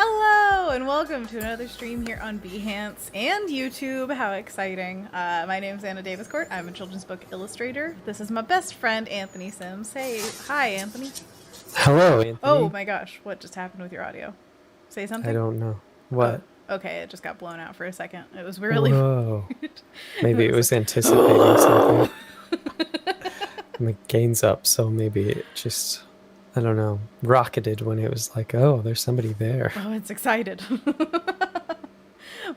Hello and welcome to another stream here on Behance and YouTube. How exciting. My name is Daviscourt. I'm a children's book illustrator. This is my best friend, Anthony Sims. Hey, hi, Anthony. Hello, Anthony. Oh my gosh, what just happened with your audio? Say something? I don't know. What? Oh, okay, it just got blown out for a second. It was really Whoa. weird. Maybe it was anticipating something. And the gain's up, so maybe it just, I don't know, rocketed when it was like, oh, there's somebody there. Oh, it's excited.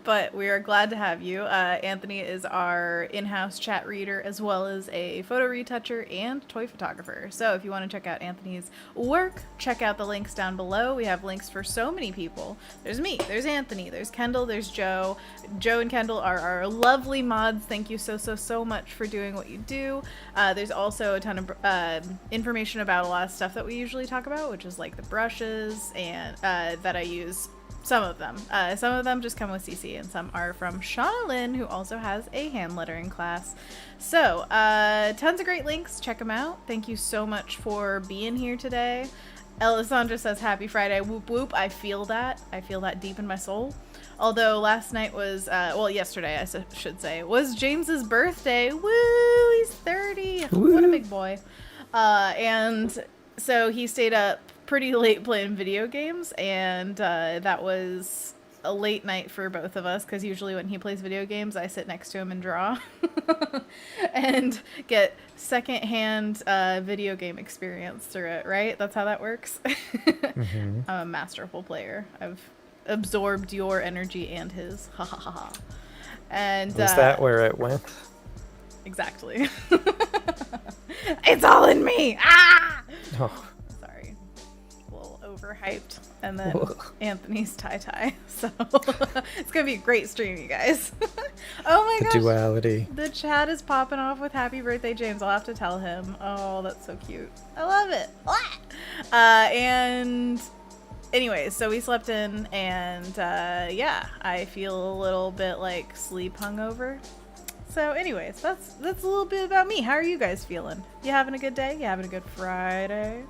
But we are glad to have you. Anthony is our in-house chat reader as well as a photo retoucher and toy photographer. So if you want to check out Anthony's work, check out the links down below. We have links for so many people. There's me, there's Anthony, there's Kendall, there's Joe. Joe and Kendall are our lovely mods. Thank you so much for doing what you do. There's also a ton of information about a lot of stuff that we usually talk about, which is like the brushes and that I use. Some of them just come with CC, and some are from Shauna Lynn, who also has a hand lettering class. So, tons of great links. Check them out. Thank you so much for being here today. Elisandra says, happy Friday. Whoop whoop. I feel that. I feel that deep in my soul. Although last night was, well, yesterday, I should say, was James's birthday. Woo! He's 30. Woo. What a big boy. And so he stayed up pretty late playing video games, and that was a late night for both of us, because usually when he plays video games I sit next to him and draw and get secondhand video game experience through it, right? That's how that works. Mm-hmm. I'm a masterful player. I've absorbed your energy and his. Ha ha ha ha. And was that where it went? Exactly. It's all in me. Ah! Oh. Overhyped, and then Anthony's tie. So it's gonna be a great stream, you guys. Oh my gosh, the duality. The chat is popping off with happy birthday, James. I'll have to tell him. Oh, that's so cute. I love it. And anyways, so we slept in, and yeah, I feel a little bit like sleep hungover. So anyways, that's a little bit about me. How are you guys feeling? You having a good day? You having a good Friday?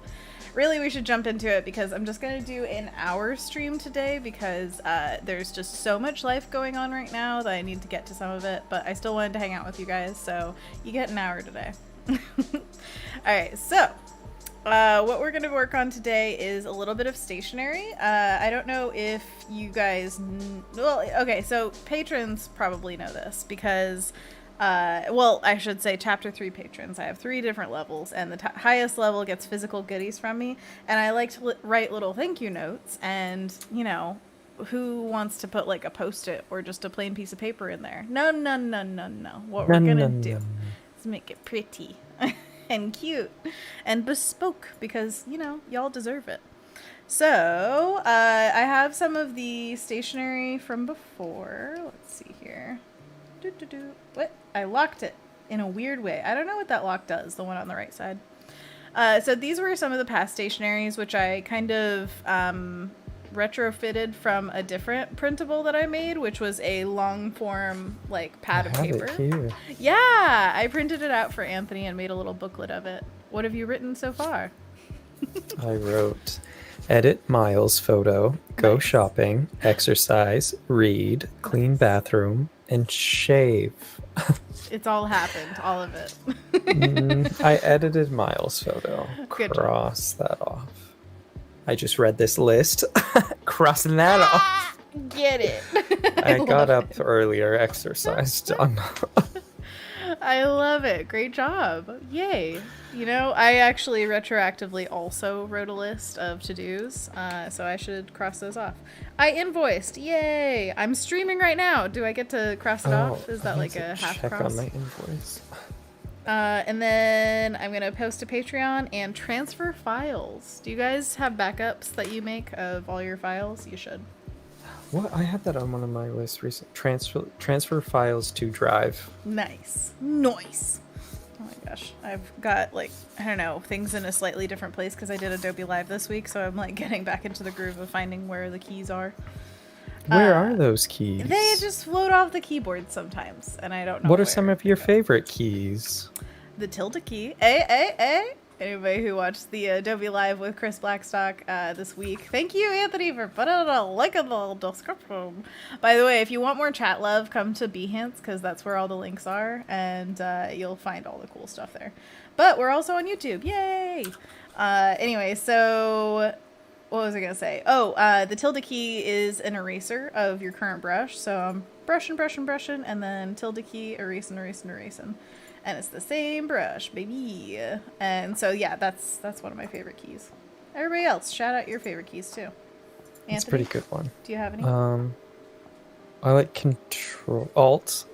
Really, we should jump into it, because I'm just going to do an hour stream today, because there's just so much life going on right now that I need to get to some of it, but I still wanted to hang out with you guys, so you get an hour today. Alright, so what we're going to work on today is a little bit of stationery. I don't know if you guys... Well, okay, so patrons probably know this, because... well, I should say chapter 3 patrons. I have 3 different levels, and the highest level gets physical goodies from me, and I like to write little thank you notes, and, you know, who wants to put like a post-it or just a plain piece of paper in there? No. What we're gonna do is make it pretty and cute and bespoke, because, you know, y'all deserve it. So, I have some of the stationery from before. Let's see here. What? I locked it in a weird way. I don't know what that lock does, the one on the right side. So these were some of the past stationaries, which I kind of retrofitted from a different printable that I made, which was a long form like pad of paper. It here. Yeah, I printed it out for Anthony and made a little booklet of it. What have you written so far? I wrote, edit Miles photo, go nice. Shopping, exercise, read, clean bathroom, and shave. It's all happened, all of it. I edited Miles' photo. Good Cross that off. I just read this list. Crossing that off. Get it. I got up earlier, exercise done. I love it. Great job. Yay. You know, I actually retroactively also wrote a list of to-dos, so I should cross those off. I invoiced. Yay. I'm streaming right now. Do I get to cross it off? Is that like a half check cross? on my invoice. And then I'm going to post to Patreon and transfer files. Do you guys have backups that you make of all your files? You should. What? I had that on one of my lists recently. Transfer files to Drive. Nice. Oh my gosh. I've got, like, I don't know, things in a slightly different place because I did Adobe Live this week, so I'm, like, getting back into the groove of finding where the keys are. Where are those keys? They just float off the keyboard sometimes, and I don't know What are where. some of your favorite keys? The tilde key. A. Anybody who watched the Adobe Live with Chris Blackstock this week. Thank you, Anthony, for putting a link in the description. By the way, if you want more chat love, come to Behance, because that's where all the links are, and you'll find all the cool stuff there. But we're also on YouTube. Yay! Anyway, so what was I going to say? Oh, the tilde key is an eraser of your current brush. So I'm brushing, and then tilde key, erasing. And it's the same brush, baby. And so, yeah, that's one of my favorite keys. Everybody else, shout out your favorite keys, too. Anthony, It's a pretty good one. do you have any? I like Control Alt,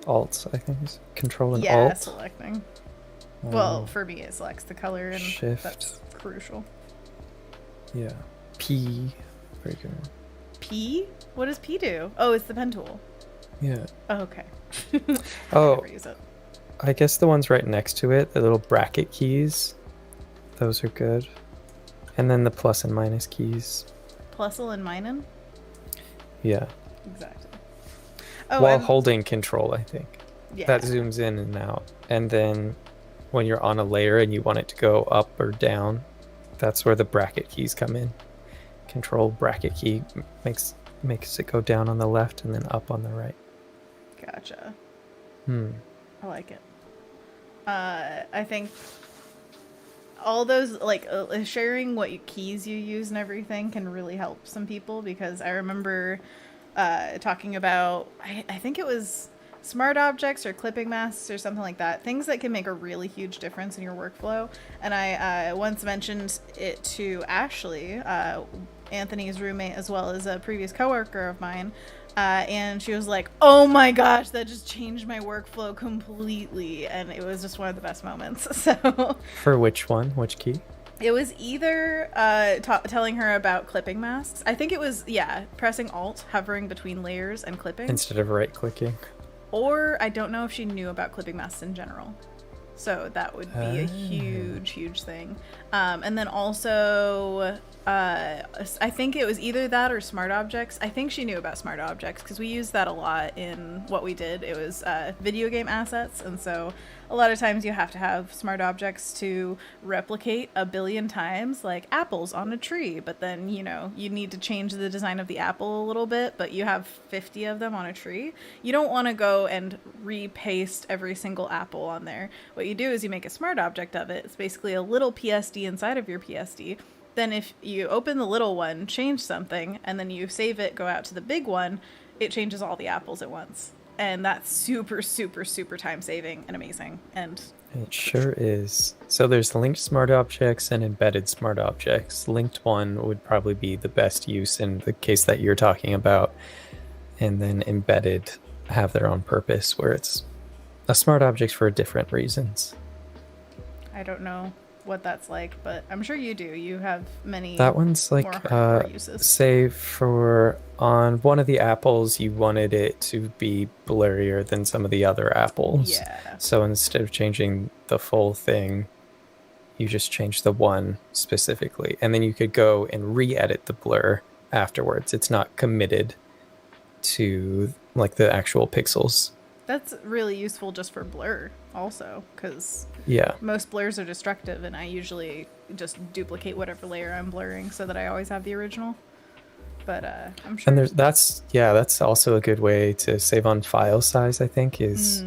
I think is Control and yeah, Alt. selecting. Well, for me, it selects the color, and Shift. that's crucial. Yeah. P. Very good. P? What does P do? Oh, it's the pen tool. Yeah. Oh, okay. Oh, Never use it. I guess the ones right next to it, the little bracket keys, those are good. And then the plus and minus keys. Plusle and minin? Yeah. Exactly. Oh, While holding Control, I think. yeah. That zooms in and out. And then when you're on a layer and you want it to go up or down, that's where the bracket keys come in. Control bracket key makes it go down on the left and then up on the right. Gotcha. I like it. I think all those, like, sharing what keys you use and everything can really help some people, because I remember talking about, I think it was smart objects or clipping masks or something like that, things that can make a really huge difference in your workflow. And I once mentioned it to Ashley, Anthony's roommate, as well as a previous coworker of mine, and she was like, oh my gosh, that just changed my workflow completely, and it was just one of the best moments. So For which one? Which key? it was either telling her about clipping masks. I think it was, pressing Alt, hovering between layers and clipping. Instead of right clicking. Or I don't know if she knew about clipping masks in general. So that would be a huge thing. And then also, I think it was either that or smart objects. I think she knew about smart objects because we used that a lot in what we did. It was video game assets. And so a lot of times you have to have smart objects to replicate a billion times, like apples on a tree. But then, you need to change the design of the apple a little bit, but you have 50 of them on a tree. You don't want to go and repaste every single apple on there. What you do is you make a smart object of it. It's basically a little PSD inside of your PSD. Then if you open the little one, change something, and then you save it, go out to the big one, it changes all the apples at once. And that's super time saving and amazing. And it sure is. So there's linked smart objects and embedded smart objects. Linked one would probably be the best use in the case that you're talking about. And then embedded have their own purpose, where it's a smart object for different reasons. I don't know what that's like, but I'm sure you do. You have many. That one's like, more hardcore uses. say for on one of the apples, you wanted it to be blurrier than some of the other apples. Yeah. So instead of changing the full thing, you just change the one specifically. And then you could go and re-edit the blur afterwards. It's not committed to like the actual pixels. That's really useful just for blur also, because most blurs are destructive, and I usually just duplicate whatever layer I'm blurring so that I always have the original. But I'm sure. And that's also a good way to save on file size, I think, is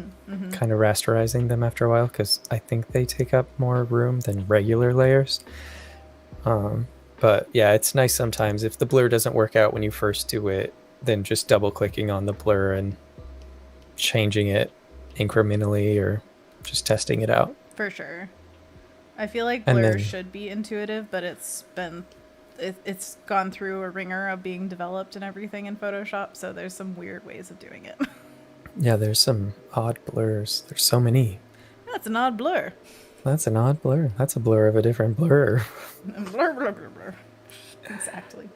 kind of rasterizing them after a while, because I think they take up more room than regular layers. But yeah, it's nice sometimes if the blur doesn't work out when you first do it, then just double clicking on the blur and changing it incrementally or just testing it out. For sure. I feel like blur should be intuitive, but it's gone through a ringer of being developed and everything in Photoshop, so there's some weird ways of doing it. Yeah, there's some odd blurs. There's so many. That's an odd blur. That's an odd blur. That's a blur of a different blur. Blur. Exactly.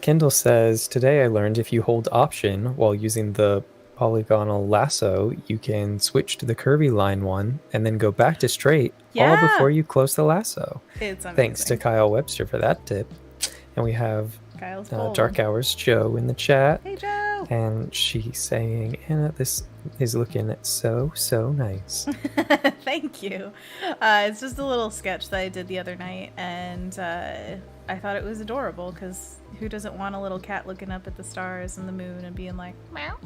Kendall says, today I learned if you hold Option while using the polygonal lasso, you can switch to the curvy line one and then go back to straight all before you close the lasso. It's amazing. Thanks to Kyle Webster for that tip. And we have Dark Hours Joe in the chat. Hey, Joe! And she's saying, Anna, this is looking so nice. Thank you. It's just a little sketch that I did the other night, and I thought it was adorable because who doesn't want a little cat looking up at the stars and the moon and being like, meow?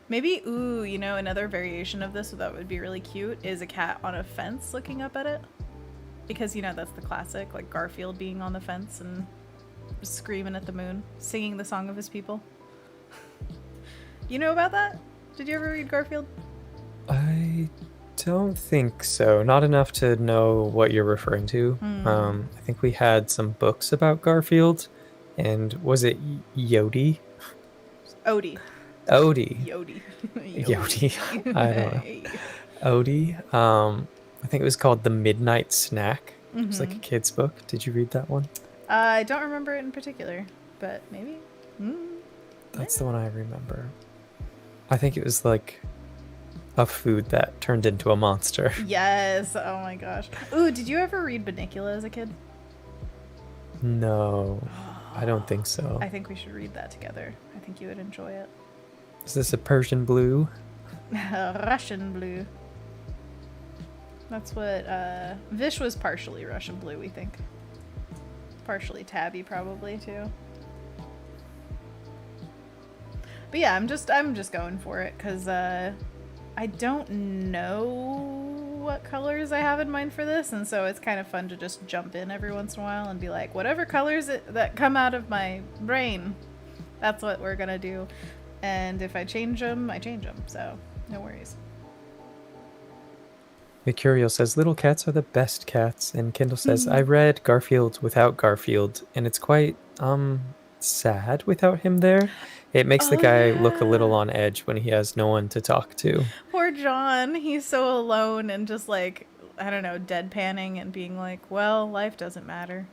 Maybe, ooh, you know, another variation of this that would be really cute is a cat on a fence looking up at it. Because, you know, that's the classic, like Garfield being on the fence and screaming at the moon, singing the song of his people. You know about that? Did you ever read Garfield? I don't think so. Not enough to know what you're referring to. I think we had some books about Garfield, and was it Yodi? Odie. Odie. Yodi. Yodi. I don't know. Odie. I think it was called The Midnight Snack. It was like a kid's book. Did you read that one? I don't remember it in particular, but maybe. That's the one I remember. I think it was like a food that turned into a monster. Yes. Oh my gosh. Ooh, did you ever read Bunnicula as a kid? No, I don't think so. I think we should read that together. I think you would enjoy it. Is this a Persian blue? Russian blue. That's what, Vish was partially Russian blue, we think. Partially tabby, probably, too. But yeah, I'm just going for it, because, I don't know what colors I have in mind for this, and so it's kind of fun to just jump in every once in a while and be like, whatever colors that come out of my brain, that's what we're gonna do. And if I change them, I change them, so no worries. Mercurial says, little cats are the best cats. And Kendall says, I read Garfield without Garfield, and it's quite, sad without him there. It makes the guy look a little on edge when he has no one to talk to. Poor John. He's so alone and just like, I don't know, deadpanning and being like, well, life doesn't matter.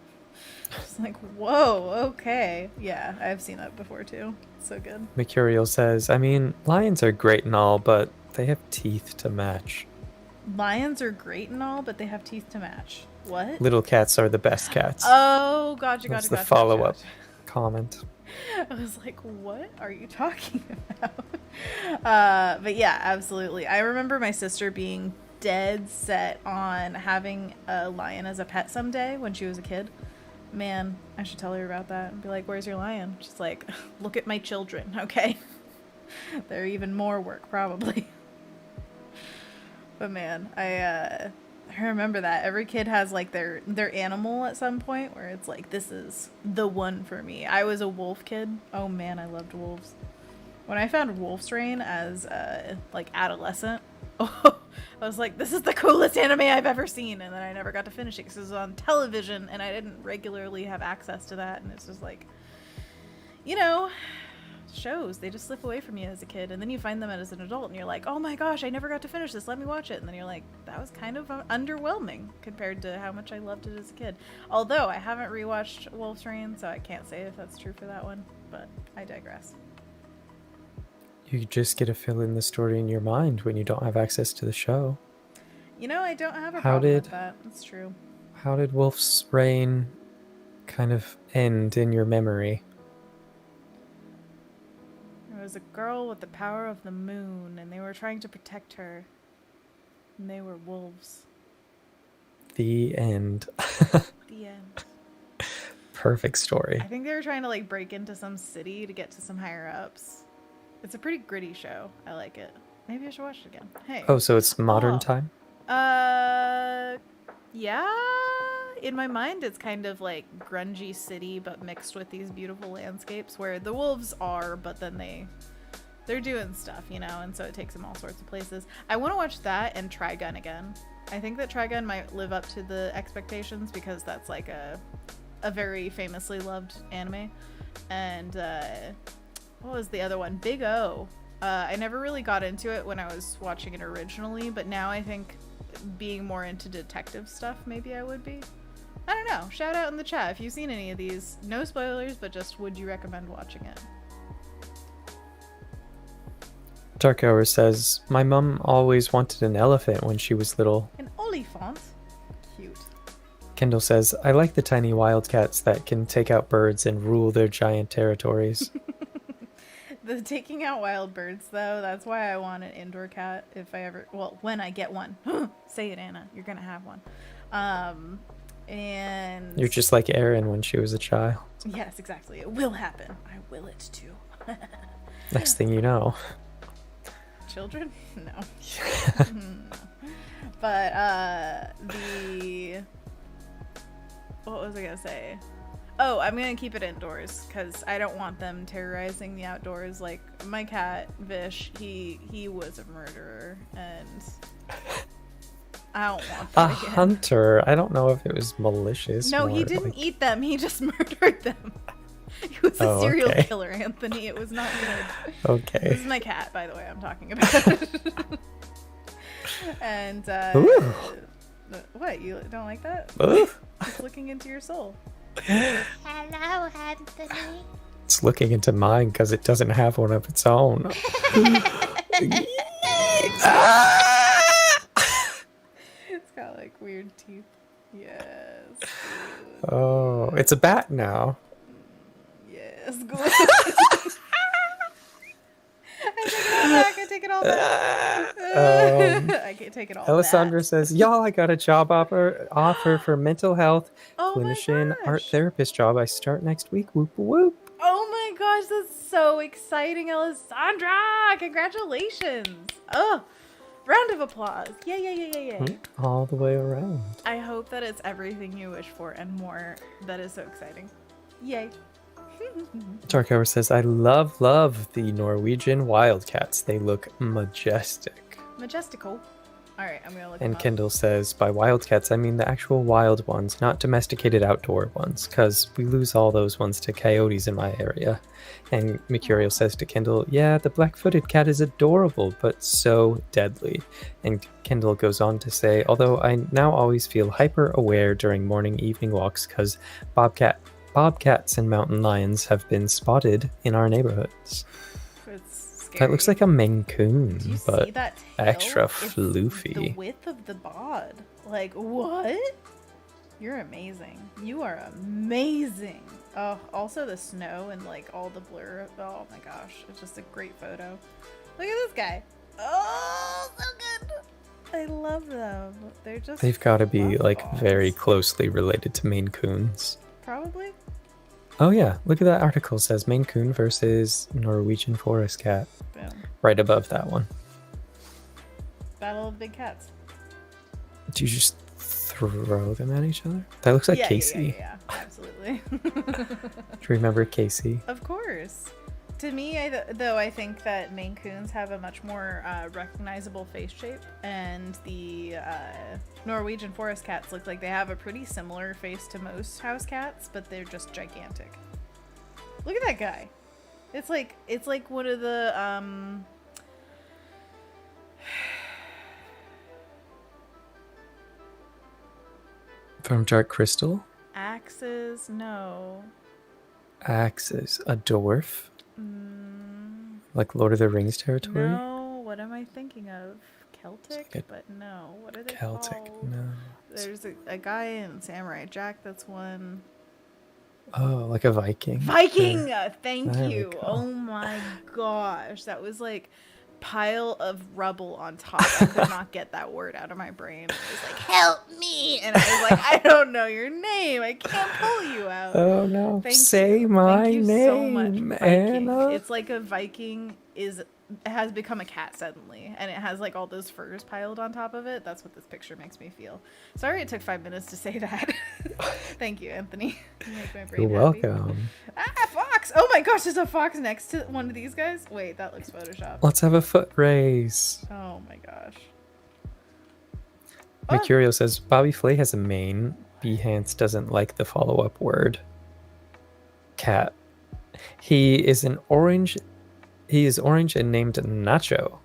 Just like, whoa, okay. Yeah, I've seen that before too. So good. Mercurial says, I mean, lions are great and all, but they have teeth to match. Lions are great and all, but they have teeth to match. What? Little cats are the best cats. Oh, gotcha. That's the follow-up comment. I was like, what are you talking about? But yeah, absolutely. I remember my sister being dead set on having a lion as a pet someday when she was a kid. Man, I should tell her about that and be like, where's your lion? She's like, look at my children, okay? They're even more work, probably. But man, I remember that. Every kid has like their animal at some point where it's like, this is the one for me. I was a wolf kid. Oh man, I loved wolves. When I found Wolf's Rain as like adolescent, I was like, this is the coolest anime I've ever seen. And then I never got to finish it because it was on television and I didn't regularly have access to that. And it's just like, you know, shows, they just slip away from you as a kid. And then you find them as an adult and you're like, oh my gosh, I never got to finish this. Let me watch it. And then you're like, that was kind of underwhelming compared to how much I loved it as a kid. Although I haven't rewatched Wolf's Rain, so I can't say if that's true for that one. But I digress. You just get to fill in the story in your mind when you don't have access to the show. You know, I don't have a problem with that. That's true. How did Wolf's Rain kind of end in your memory? There was a girl with the power of the moon, and they were trying to protect her. And they were wolves. The end. The end. Perfect story. I think they were trying to like break into some city to get to some higher ups. It's a pretty gritty show. I like it. Maybe I should watch it again. Hey. Oh, so it's modern time? Yeah. In my mind, it's kind of like grungy city, but mixed with these beautiful landscapes where the wolves are, but then they're doing stuff, you know, and so it takes them all sorts of places. I want to watch that and Trigun again. I think that Trigun might live up to the expectations because that's like a very famously loved anime. And, what was the other one? Big O. I never really got into it when I was watching it originally, but now I think being more into detective stuff, maybe I would be. I don't know. Shout out in the chat if you've seen any of these. No spoilers, but just would you recommend watching it? Dark Hour says, my mum always wanted an elephant when she was little. An olifant? Cute. Kendall says, I like the tiny wildcats that can take out birds and rule their giant territories. The taking out wild birds, though, that's why I want an indoor cat if I ever, well, when I get one. Say it, Anna. You're going to have one. And You're just like Erin when she was a child. yes, exactly. It will happen. I will it too. Next thing you know. Children? No. But what was I gonna say? Oh, I'm gonna keep it indoors because I don't want them terrorizing the outdoors. Like my cat Vish, he was a murderer, and I don't want that again. Hunter. I don't know if it was malicious. No, he didn't eat them. He just murdered them. He was a serial killer, Anthony. It was not good. Okay. This is my cat, by the way, I'm talking about. And, what? You don't like that? It's looking into your soul. Hello, Anthony. It's looking into mine because it doesn't have one of its own. It's got, like, weird teeth. Yes. Oh, it's a bat now. Yes, good. I take it all back. I can't take it all Alessandra back. says, y'all, I got a job offer for mental health Oh my clinician art gosh. therapist job. I start next week. Whoop whoop. Oh my gosh, that's so exciting, Alessandra! Congratulations! Oh, round of applause. Yay. All the way around. I hope that it's everything you wish for and more. That is so exciting. Yay. Dark Hour says, I love the Norwegian wildcats. They look majestic. Majestical. Alright, I'm gonna look And them up. Kendall says, by wildcats, I mean the actual wild ones, not domesticated outdoor ones, because we lose all those ones to coyotes in my area. And Mercurial says to Kendall, yeah, the black-footed cat is adorable, but so deadly. And Kendall goes on to say, although I now always feel hyper-aware during morning evening walks because bobcats and mountain lions have been spotted in our neighborhoods. It's scary. That looks like a Maine Coon, Do you but see that tail? extra It's floofy. the width of the bod. Like, what? You're amazing. You are amazing. Oh, also the snow and like all the blur. Oh my gosh, it's just a great photo. Look at this guy. Oh, so good. I love them. They're just. They've got to be like fluff very balls. closely related to Maine Coons. Probably. Oh yeah, look at that article. It says Maine Coon versus Norwegian forest cat. Boom. Right above that one. Battle of big cats. Do you just throw them at each other? That looks like Yeah, Casey. Yeah, absolutely. Do you remember Casey? Of course. To me, I think that Maine Coons have a much more recognizable face shape, and the Norwegian forest cats look like they have a pretty similar face to most house cats, but they're just gigantic. Look at that guy. It's like one of the From Dark Crystal? axes. No. Axis. A dwarf? Like Lord of the Rings territory? No. What am I thinking of? Celtic? like But no. What are they Celtic. called? No. There's a guy in Samurai Jack that's one. Oh, like a Viking. Viking! Sure. Thank There we you. go. Oh my gosh. That was like pile of rubble on top. I could not get that word out of my brain. It was like, help me! And I was like, I don't know your name. I can't pull you out. Oh no. Thank Say you. my Thank you name, so much, Viking. Anna. It's like a Viking has become a cat suddenly, and it has like all those furs piled on top of it. That's what this picture makes me feel. Sorry it took 5 minutes to say that. Thank you, Anthony. You make my brain You're happy. welcome. Ah, fox! Oh my gosh, there's a fox next to one of these guys. Wait, that looks photoshopped. Let's have a foot race. Oh my gosh. Mercurial says Bobby Flay has a mane. Behance doesn't like the follow-up word. Cat. He is orange and named Nacho.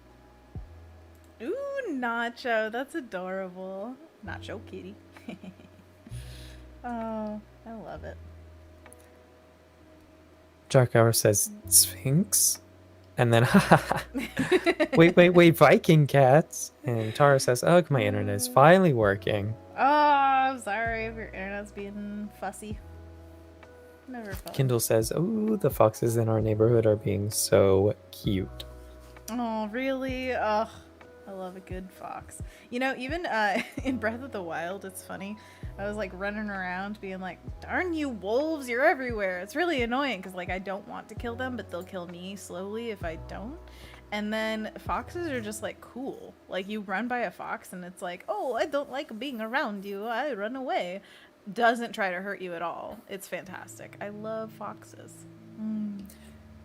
Ooh, Nacho. That's adorable. Nacho kitty. Oh, I love it. Dark Hour says Sphinx. And then, wait, Viking cats. And Tara says, ugh, my internet is finally working. Oh, I'm sorry if your internet's being fussy. Never fun. Kendall says, "Oh, the foxes in our neighborhood are being so cute." Oh, really? Ugh. I love a good fox. You know, even in Breath of the Wild, it's funny. I was like running around being like, darn you wolves, you're everywhere. It's really annoying because like I don't want to kill them, but they'll kill me slowly if I don't. And then foxes are just like cool. Like you run by a fox and it's like, oh, I don't like being around you. I run away. Doesn't try to hurt you at all. It's fantastic. I love foxes.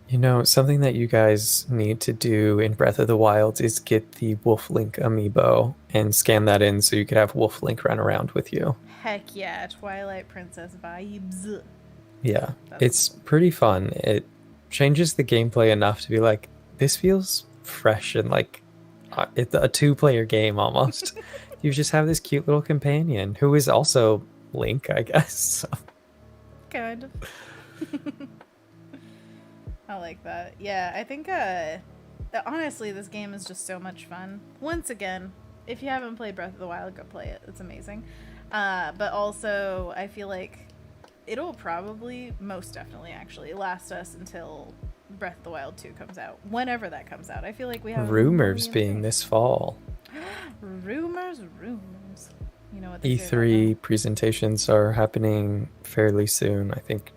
You know, something that you guys need to do in Breath of the Wild is get the Wolf Link amiibo and scan that in so you could have Wolf Link run around with you. Heck yeah, Twilight Princess vibes. Yeah, it's pretty fun. It changes the gameplay enough to be like, this feels fresh and like it's a two-player game almost. You just have this cute little companion who is also Link, I guess. So. Kind of. I like that. Yeah, I think honestly this game is just so much fun. Once again, if you haven't played Breath of the Wild, go play it. It's amazing. But also I feel like it'll probably most definitely actually last us until Breath of the Wild 2 comes out. Whenever that comes out. I feel like we have rumors being this fall. rumors. You know what E3 presentations are happening fairly soon. I think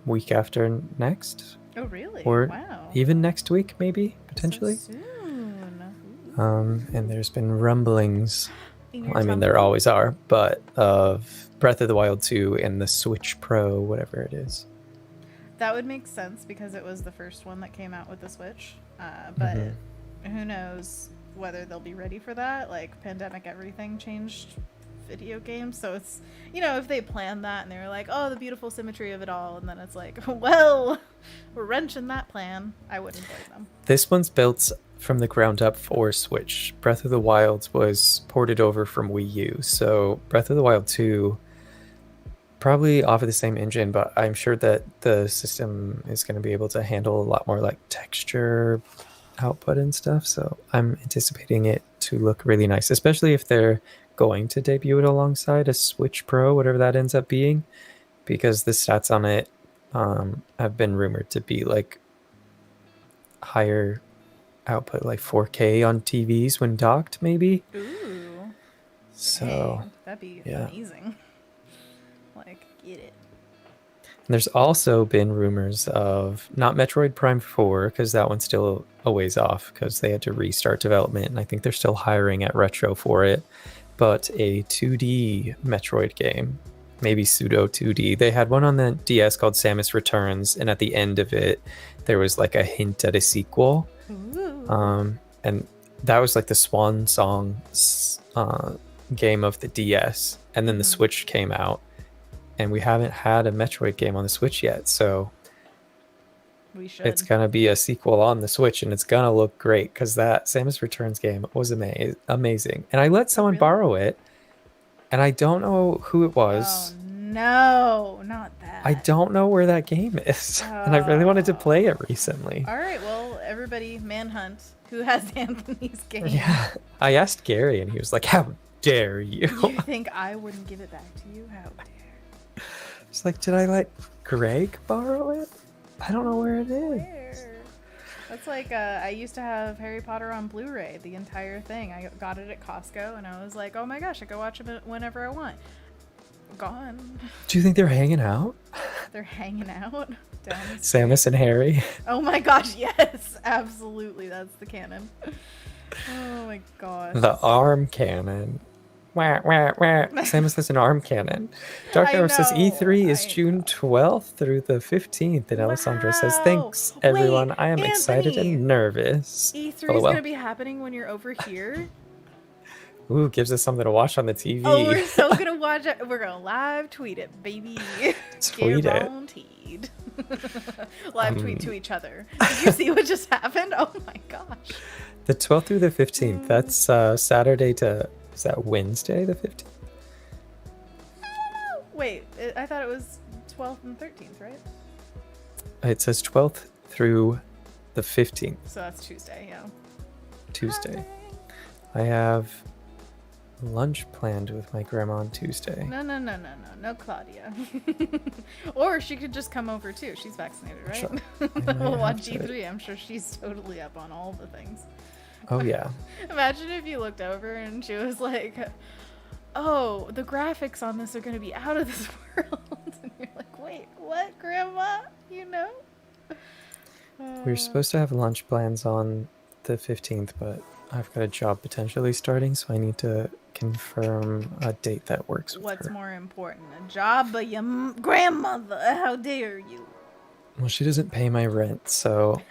week after next. Oh, really? Or wow. even next week, maybe, potentially. So soon. And there's been rumblings. I mean, Tumblr? there always are, but of Breath of the Wild 2 and the Switch Pro, whatever it is. That would make sense because it was the first one that came out with the Switch. But who knows whether they'll be ready for that. Like, pandemic everything changed video games. So it's, you know, if they planned that and they were like, oh, the beautiful symmetry of it all. And then it's like, well, we're wrenching that plan. I wouldn't blame them. This one's built from the ground up for Switch. Breath of the Wild was ported over from Wii U. So Breath of the Wild 2 probably off of the same engine, but I'm sure that the system is going to be able to handle a lot more like texture output and stuff. So I'm anticipating it to look really nice, especially if they're going to debut it alongside a Switch Pro, whatever that ends up being, because the stats on it have been rumored to be like higher output, like 4K on TVs when docked, maybe. Ooh. So dang, that'd be yeah. amazing. Like, get it. And there's also been rumors of not Metroid Prime 4, because that one's still a ways off because they had to restart development, and I think they're still hiring at Retro for it, but a 2D Metroid game, maybe pseudo 2D. They had one on the DS called Samus Returns, and at the end of it, there was like a hint at a sequel. And that was like the swan song game of the DS, and then the Switch came out, and we haven't had a Metroid game on the Switch yet, so We should. it's gonna be a sequel on the Switch, and it's gonna look great because that Samus Returns game was amazing. And I let someone borrow it, and I don't know who it was. Oh no, not that. I don't know where that game is, and I really wanted to play it recently. All right, well, everybody, manhunt. Who has Anthony's game? Yeah, I asked Gary, and he was like, "How dare you?" You think I wouldn't give it back to you? How dare? It's like, did I let Greg borrow it? I don't know where it is. Where? That's like I used to have Harry Potter on Blu-ray, the entire thing. I got it at Costco, and I was like, oh my gosh, I can watch it whenever I want. Gone. Do you think they're hanging out? They're hanging out down the Samus and Harry. Oh my gosh, yes, absolutely, that's the canon. Oh my gosh. The arm cannon. Wah, wah, wah. Samus has an arm cannon. Dark Arrow says E3 is June 12th through the 15th, and Alessandra says, thanks, everyone. I am excited and nervous. E3 is going to be happening when you're over here. Ooh, gives us something to watch on the TV. Oh, we're so going to watch it. We're going to live tweet it, baby. Tweet it. Guaranteed. Live tweet to each other. Did you see what just happened? Oh my gosh. The 12th through the 15th. That's Saturday to... Is that Wednesday the 15th? I don't know. Wait, I thought it was 12th and 13th, right? It says 12th through the 15th. So that's Tuesday, yeah. Tuesday. I have lunch planned with my grandma on Tuesday. No, Claudia. Or she could just come over too. She's vaccinated, right? Sure. I might We'll watch have to. G3. I'm sure she's totally up on all the things. Oh yeah. Imagine if you looked over and she was like, "Oh, the graphics on this are going to be out of this world." And you're like, "Wait, what, Grandma? You know?" We were supposed to have lunch plans on the 15th, but I've got a job potentially starting, so I need to confirm a date that works with What's her. more important, a job or your grandmother? How dare you? Well, she doesn't pay my rent, so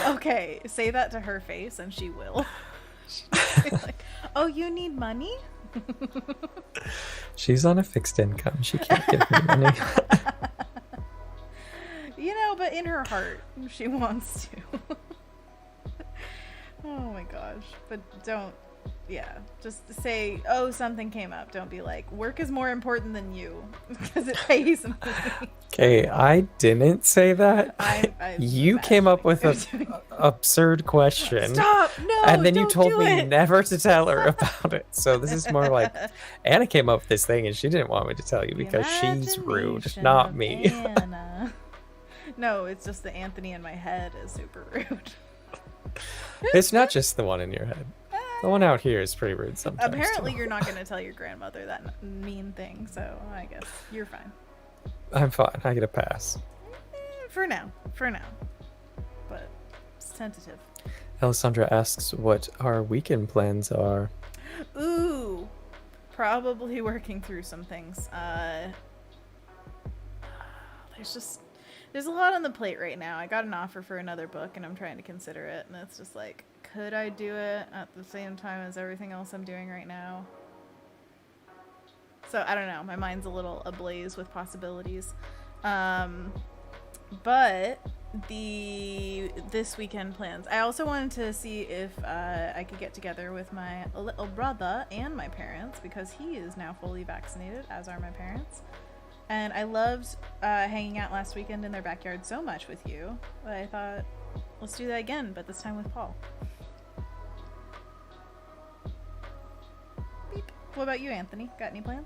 Okay, say that to her face and she will. She'll be like, "Oh, you need money?" she's on a fixed income. She can't give me money. You know, but in her heart, she wants to. Oh my gosh. But don't, yeah, just say, "Oh, something came up." Don't be like, "Work is more important than you," because it pays me. Okay, I didn't say that. I'm You came up with imagining an absurd question. Stop! No, And then you don't told do me it. never to tell her about it. So this is more like Anna came up with this thing and she didn't want me to tell you because she's rude, Imagination not of me. Anna. No, it's just the Anthony in my head is super rude. It's not just the one in your head. The one out here is pretty rude sometimes. Apparently, too. you're not going to tell your grandmother that mean thing, so I guess you're fine. I'm fine. I get a pass. For now. But it's tentative. Alessandra asks what our weekend plans are. Ooh, probably working through some things. There's a lot on the plate right now. I got an offer for another book and I'm trying to consider it, and it's just like, could I do it at the same time as everything else I'm doing right now? So I don't know. My mind's a little ablaze with possibilities. But this weekend plans. I also wanted to see if I could get together with my little brother and my parents, because he is now fully vaccinated, as are my parents. And I loved hanging out last weekend in their backyard so much with you. But I thought, let's do that again, but this time with Paul. Beep. What about you, Anthony? Got any plans?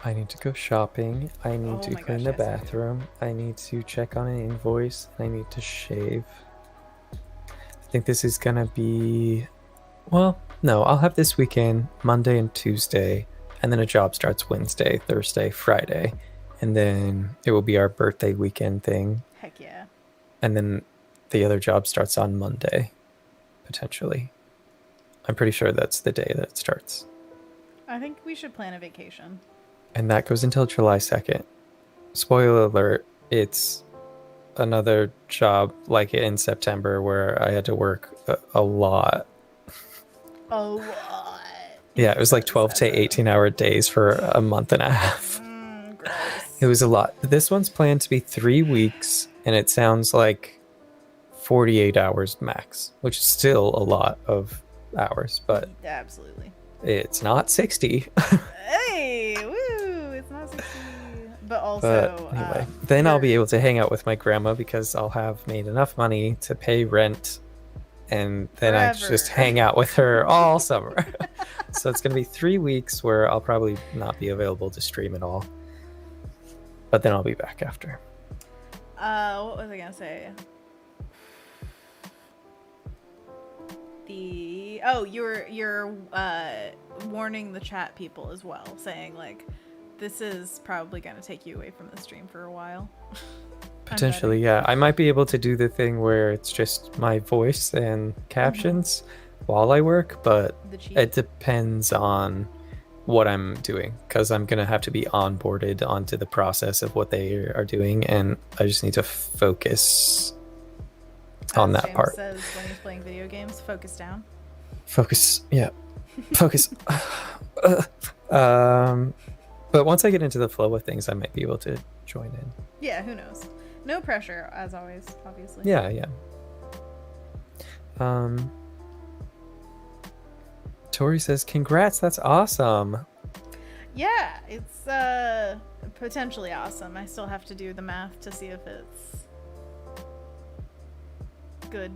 I need to go shopping. I need Oh to my clean gosh, the yes, you do. bathroom. I need to check on an invoice. And I need to shave. I think this is gonna be... Well, no, I'll have this weekend, Monday and Tuesday. And then a job starts Wednesday, Thursday, Friday. And then it will be our birthday weekend thing. Heck yeah. And then the other job starts on Monday, potentially. I'm pretty sure that's the day that it starts. I think we should plan a vacation. And that goes until July 2nd. Spoiler alert, it's another job like in September where I had to work a lot. A lot. Yeah, it was like 12 to 18-hour days for a month and a half. Gross. It was a lot. This one's planned to be 3 weeks, and it sounds like 48 hours max, which is still a lot of hours, but Absolutely. it's not 60. Hey, woo! It's not 60. But But also, anyway, then I'll be able to hang out with my grandma because I'll have made enough money to pay rent, and then I just Forever. hang out with her all summer. So it's going to be 3 weeks where I'll probably not be available to stream at all. But then I'll be back after. what was I gonna say? You're warning the chat people as well, saying like, this is probably gonna take you away from the stream for a while. Potentially, yeah. I might be able to do the thing where it's just my voice and captions while I work, but The cheat. it depends on what I'm doing, because I'm going to have to be onboarded onto the process of what they are doing, and I just need to focus on As that James part. says when he's playing video games, focus down. Focus, yeah. Focus. But once I get into the flow of things, I might be able to join in. Yeah, who knows? No pressure, as always, obviously. Yeah, yeah. Tori says, congrats, that's awesome. Yeah, it's potentially awesome. I still have to do the math to see if it's good.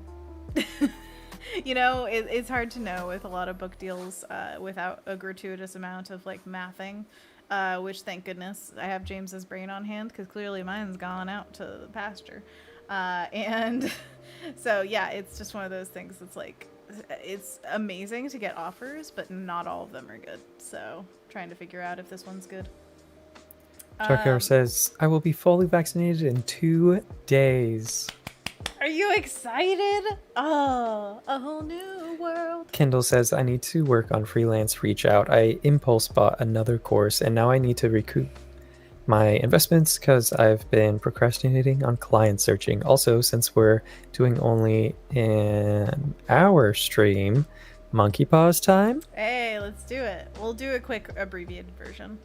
You know, it's hard to know with a lot of book deals without a gratuitous amount of like mathing, which thank goodness I have James's brain on hand because clearly mine's gone out to the pasture. And so, yeah, it's just one of those things. It's like, it's amazing to get offers, but not all of them are good. So trying to figure out if this one's good. Dark says, I will be fully vaccinated in 2 days. Are you excited? Oh, a whole new world. Kendall says, I need to work on freelance reach out. I impulse bought another course and now I need to recoup my investments because I've been procrastinating on client searching. Also, since we're doing only an hour stream, monkey paws time? Hey, let's do it. We'll do a quick abbreviated version.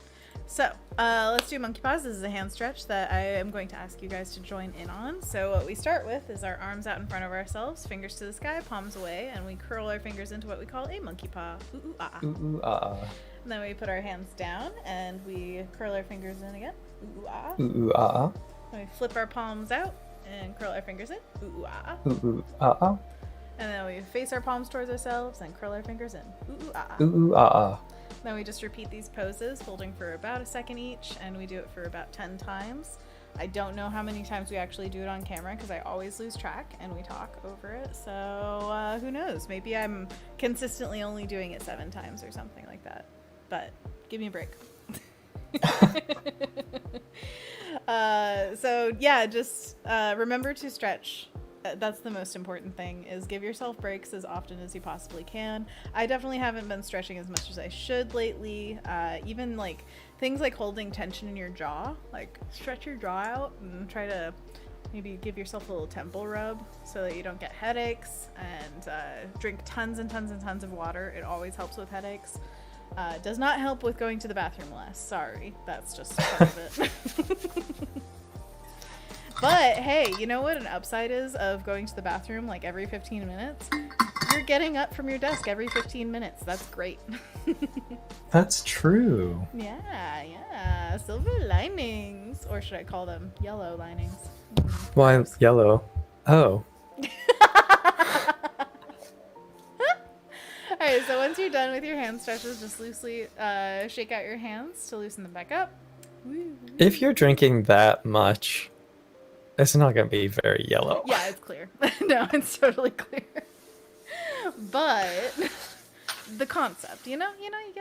So, let's do monkey paws. This is a hand stretch that I am going to ask you guys to join in on. So what we start with is our arms out in front of ourselves, fingers to the sky, palms away, and we curl our fingers into what we call a monkey paw. Ooh, ooh, ah, ah. Ooh, ooh, ah, ah. And then we put our hands down and we curl our fingers in again. Ooh, ooh, ah. Ooh, ooh, ah, ah. And we flip our palms out and curl our fingers in. Ooh, ooh, ah, ah. Ooh, ooh, ah, ah. And then we face our palms towards ourselves and curl our fingers in. Ooh, ooh, ah, ah. Ooh, ooh, ah, ah. Then we just repeat these poses, holding for about a second each, and we do it for about 10 times. I don't know how many times we actually do it on camera because I always lose track and we talk over it. So who knows? Maybe I'm consistently only doing it 7 times or something like that. But give me a break. So yeah, just remember to stretch. That's the most important thing, is give yourself breaks as often as you possibly can. I definitely haven't been stretching as much as I should lately. Even like things like holding tension in your jaw, like stretch your jaw out and try to maybe give yourself a little temple rub so that you don't get headaches, and drink tons and tons and tons of water. It always helps with headaches. Does not help with going to the bathroom less. Sorry, that's just part of it. But hey, you know what an upside is of going to the bathroom like every 15 minutes? You're getting up from your desk every 15 minutes. That's great. That's true. Yeah. Silver linings. Or should I call them yellow linings? Why yellow? Oh. Alright, so once you're done with your hand stretches, just loosely shake out your hands to loosen them back up. Woo. If you're drinking that much, it's not going to be very yellow. Yeah, it's clear. No, it's totally clear. But the concept, you get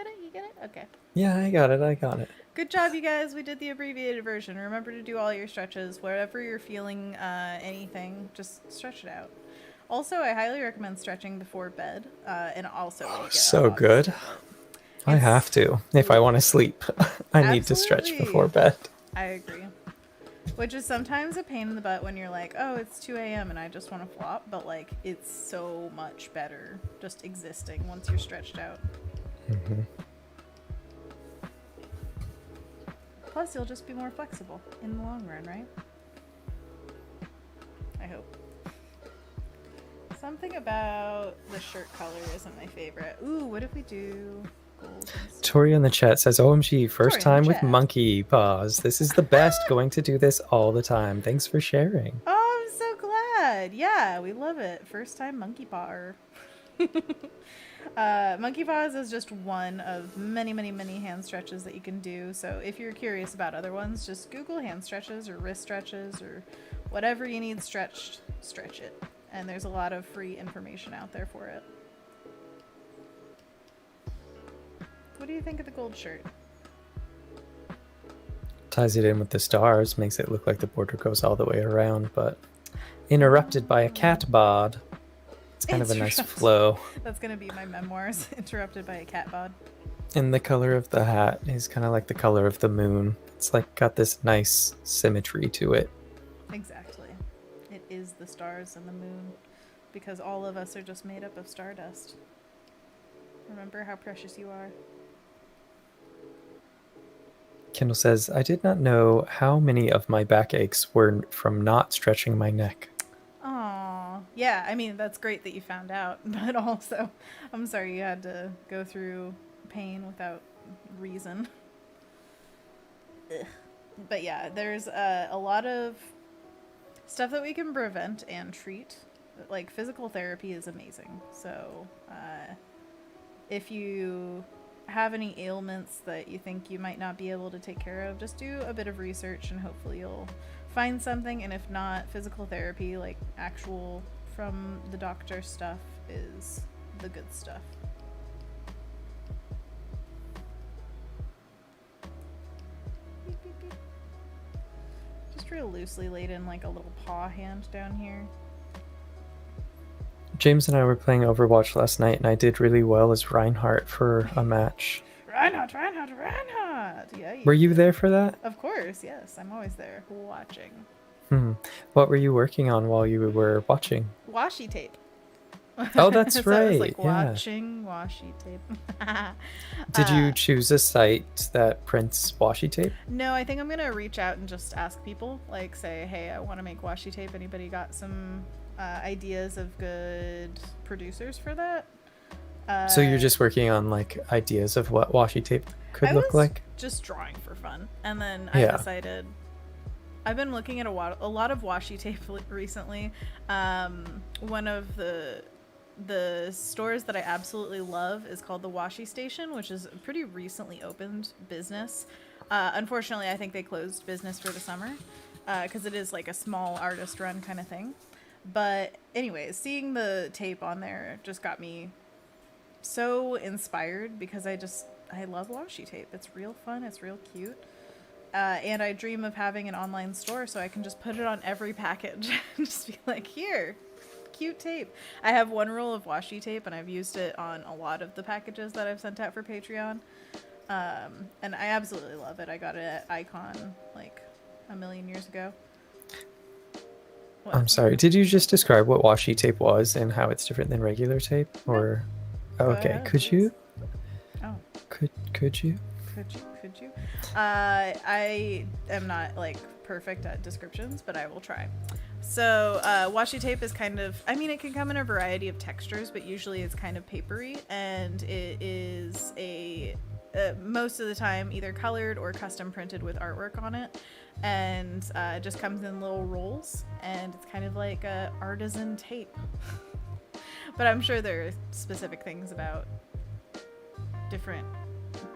it? Okay. Yeah, I got it. Good job, you guys. We did the abbreviated version. Remember to do all your stretches. Wherever you're feeling anything, just stretch it out. Also, I highly recommend stretching before bed, and also when you get So up, good. obviously. I have to. If I want to sleep, I need to stretch Absolutely. before bed. I agree. Which is sometimes a pain in the butt when you're like, oh, it's 2 a.m. and I just want to flop, but like it's so much better just existing once you're stretched out. Mm-hmm. Plus, you'll just be more flexible in the long run, right? I hope. Something about the shirt color isn't my favorite. Ooh, what if we do gold instead? Tori in the chat says, OMG, first Tori in time the with chat. monkey paws. This is the best. Going to do this all the time. Thanks for sharing. Oh, I'm so glad. Yeah, we love it. First time monkey paw. Monkey paws is just one of many, many, many hand stretches that you can do. So if you're curious about other ones, just Google hand stretches or wrist stretches or whatever you need stretched, stretch it. And there's a lot of free information out there for it. What do you think of the gold shirt? Ties it in with the stars, makes it look like the border goes all the way around, but interrupted by a cat bod. It's kind of a nice flow. That's going to be my memoirs, interrupted by a cat bod. And the color of the hat is kind of like the color of the moon. It's like got this nice symmetry to it. Exactly. It is the stars and the moon, because all of us are just made up of stardust. Remember how precious you are. Kendall says, I did not know how many of my backaches were from not stretching my neck. Aw. Yeah, I mean, that's great that you found out, but also, I'm sorry you had to go through pain without reason. Ugh. But yeah, there's a lot of stuff that we can prevent and treat like physical therapy is amazing. So if you have any ailments that you think you might not be able to take care of, just do a bit of research and hopefully you'll find something. And if not, physical therapy, like actual from the doctor stuff, is the good stuff. Beep, beep, beep. Just real loosely laid in like a little paw hand down here. James and I were playing Overwatch last night, and I did really well as Reinhardt for a match. Reinhardt! Yeah. Were you there for that? Of course, yes. I'm always there watching. What were you working on while you were watching? Washi tape. Oh, that's So right. I was like yeah. watching washi tape. Did you choose a site that prints washi tape? No, I think I'm gonna reach out and just ask people, like say, hey, I want to make washi tape. Anybody got some ideas of good producers for that? So you're just working on like ideas of what washi tape could look like? Just drawing for fun, and then Yeah. I decided. I've been looking at a lot of washi tape recently. One of the stores that I absolutely love is called the Washi Station, which is a pretty recently opened business. Unfortunately, I think they closed business for the summer because it is like a small artist run kind of thing. But anyways, seeing the tape on there just got me so inspired because I love washi tape. It's real fun. It's real cute. And I dream of having an online store so I can just put it on every package and just be like, here, cute tape. I have one roll of washi tape and I've used it on a lot of the packages that I've sent out for Patreon. And I absolutely love it. I got it at Icon like a million years ago. What? I'm sorry. Did you just describe what washi tape was and how it's different than regular tape? Or okay, ahead, could please. you? Oh. Could you? Could you? I am not like perfect at descriptions, but I will try. So washi tape is kind of, I mean, it can come in a variety of textures, but usually it's kind of papery, and it is most of the time either colored or custom printed with artwork on it, and it just comes in little rolls, and it's kind of like a artisan tape. But I'm sure there are specific things about different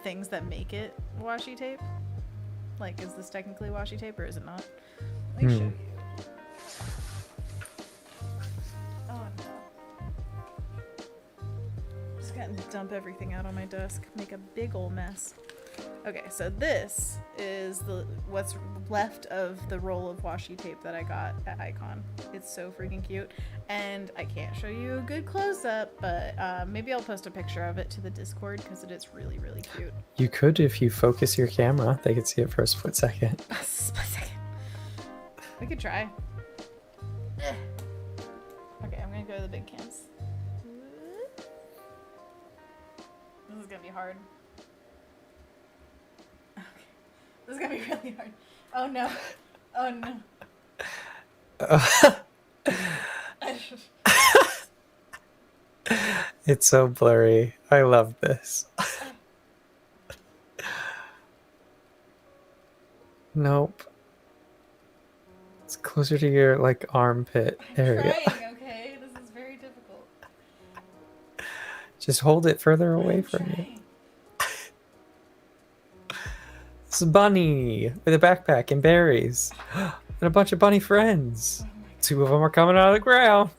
things that make it washi tape. Like, is this technically washi tape or is it not? Let me show you. Oh no. Just gonna dump everything out on my desk, make a big ol' mess. Okay, so this is what's left of the roll of washi tape that I got at Icon. It's so freaking cute, and I can't show you a good close-up, but maybe I'll post a picture of it to the Discord because it is really, really cute. You could if you focus your camera. They could see it for a split second. A split second. We could try. Okay, I'm gonna go to the big cams. This is gonna be hard. Okay. This is gonna be really hard. Oh no. Oh no. It's so blurry. I love this. Nope. It's closer to your like armpit area. I'm trying, okay? This is very difficult. Just hold it further away from you. It's a bunny with a backpack and berries. And a bunch of bunny friends. Oh my God. 2 of them are coming out of the ground.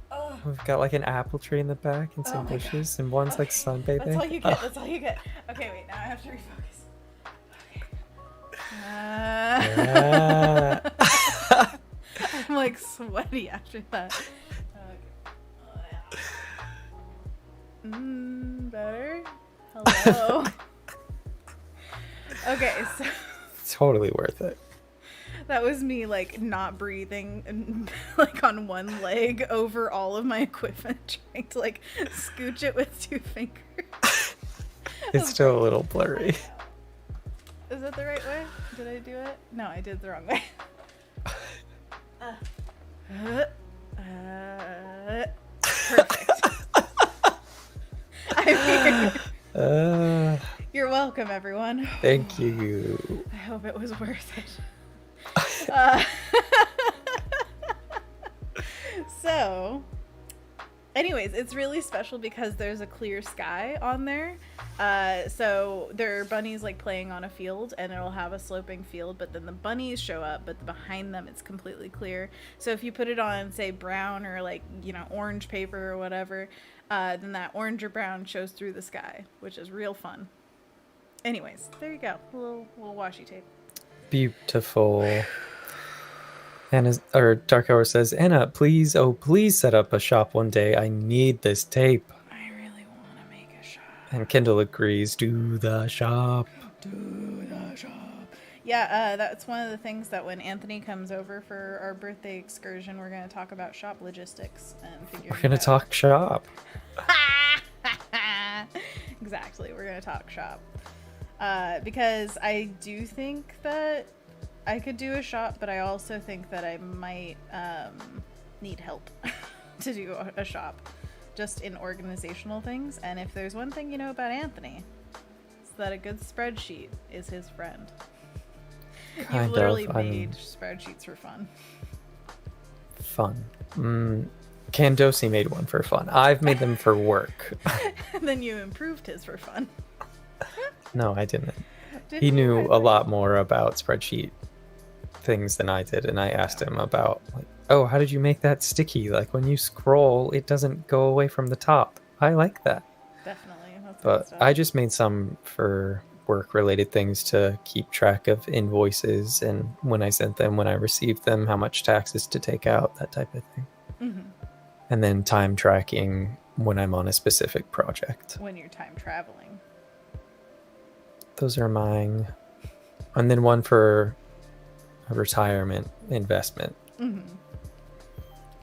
Oh. We've got like an apple tree in the back and some Oh my bushes, and one's like Okay. sunbathing. That's all you get. That's all you get. Okay, wait. Now I have to refocus. Okay. Yeah. I'm like sweaty after that. Okay. Better? Hello? Okay, so Totally worth it. that was me like not breathing and like on one leg over all of my equipment, trying to like scooch it with 2 fingers. It's still a little blurry. Is that the right way? Did I do it? No, I did the wrong way. Perfect. I'm here. You're welcome, everyone. Thank you. I hope it was worth it. So, anyways, it's really special because there's a clear sky on there. So there are bunnies like playing on a field, and it'll have a sloping field, but then the bunnies show up, but behind them it's completely clear. So if you put it on, say, brown or like, orange paper or whatever, then that orange or brown shows through the sky, which is real fun. Anyways, there you go. A little washi tape. Beautiful. Dark Hour says, Anna, please set up a shop one day. I need this tape. I really want to make a shop. And Kendall agrees, do the shop. Yeah, that's one of the things that when Anthony comes over for our birthday excursion, we're going to talk about shop logistics and figure. We're going to talk shop. Exactly, we're going to talk shop. Because I do think that I could do a shop, but I also think that I might need help to do a shop, just in organizational things. And if there's one thing you know about Anthony, it's that a good spreadsheet is his friend. You've literally made spreadsheets for fun. Candosi made one for fun. I've made them for work. Then you improved his for fun. No, I didn't. He knew a lot more about spreadsheet things than I did, and I asked him about, like, oh, how did you make that sticky? Like, when you scroll, it doesn't go away from the top. I like that. Definitely. That's But good stuff. I just made some for work-related things to keep track of invoices and when I sent them, when I received them, how much taxes to take out, that type of thing. Mm-hmm. And then time tracking when I'm on a specific project. When you're time traveling. Those are mine. And then one for a retirement investment. Mm-hmm.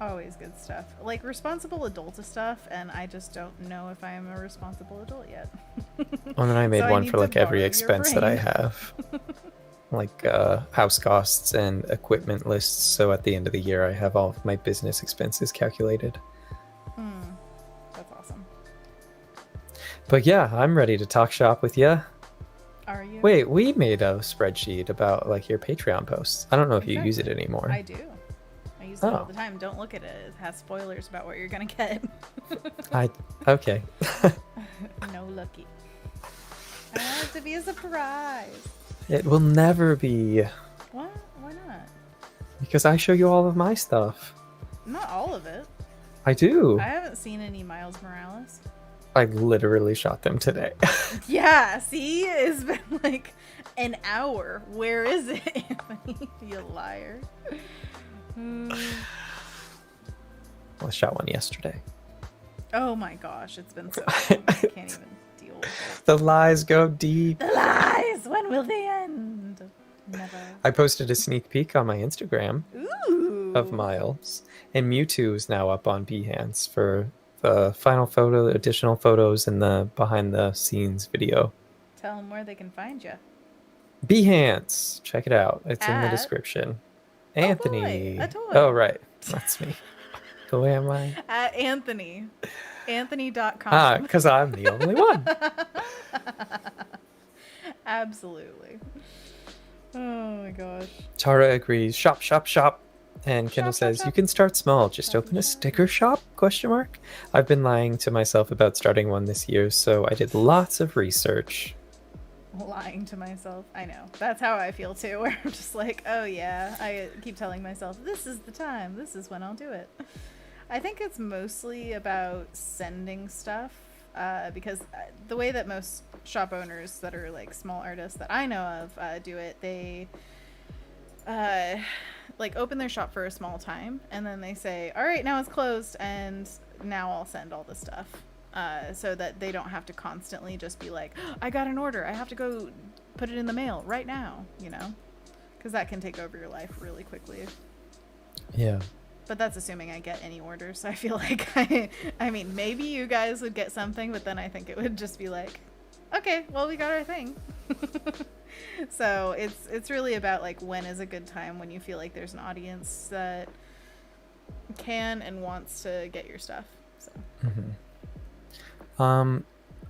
Always good stuff. Like responsible adult stuff, and I just don't know if I am a responsible adult yet. And then I made So I one need for to like every borrow your expense that I brain. have. Like house costs and equipment lists. So at the end of the year, I have all of my business expenses calculated. That's awesome. But yeah, I'm ready to talk shop with you. Are you? Wait, we made a spreadsheet about like your Patreon posts. I don't know if you use it anymore. I do. I use it all the time. Don't look at it. It has spoilers about what you're gonna get. Okay. No looky. I want it to be a surprise. It will never be, What? Why not? because I show you all of my stuff. Not all of it. I do. I haven't seen any Miles Morales. I literally shot them today. Yeah, see? It's been like an hour. Where is it, Anthony? You liar. I shot one yesterday. Oh my gosh, it's been so long. I can't even deal with it. The lies go deep. The lies! When will they end? Never. I posted a sneak peek on my Instagram Ooh. of Miles, and Mewtwo is now up on Behance for the final photo, additional photos, and the behind the scenes video. Tell them where they can find you. Behance, check it out. It's in the At- description. Oh, Anthony. boy, a toy. Oh, right. That's me. Who am I? At Anthony. Anthony.com. Ah, because I'm the only one. Absolutely. Oh my gosh. Tara agrees. Shop, shop, shop. And Kendall Shop, shop, says, shop. you can start small. Just open a sticker shop? Question mark. I've been lying to myself about starting one this year, so I did lots of research. Lying to myself. I know. That's how I feel too, where I'm just like, oh yeah. I keep telling myself, this is the time. This is when I'll do it. I think it's mostly about sending stuff, because the way that most shop owners that are like small artists that I know of do it, they like open their shop for a small time, and then they say, all right, now it's closed, and now I'll send all the stuff. So that they don't have to constantly just be like, oh, I got an order, I have to go put it in the mail right now, you know? Because that can take over your life really quickly. Yeah. But that's assuming I get any orders. So I feel like, I mean, maybe you guys would get something, but then I think it would just be like, okay, well, we got our thing. So it's really about like when is a good time when you feel like there's an audience that can and wants to get your stuff. So. Mm-hmm.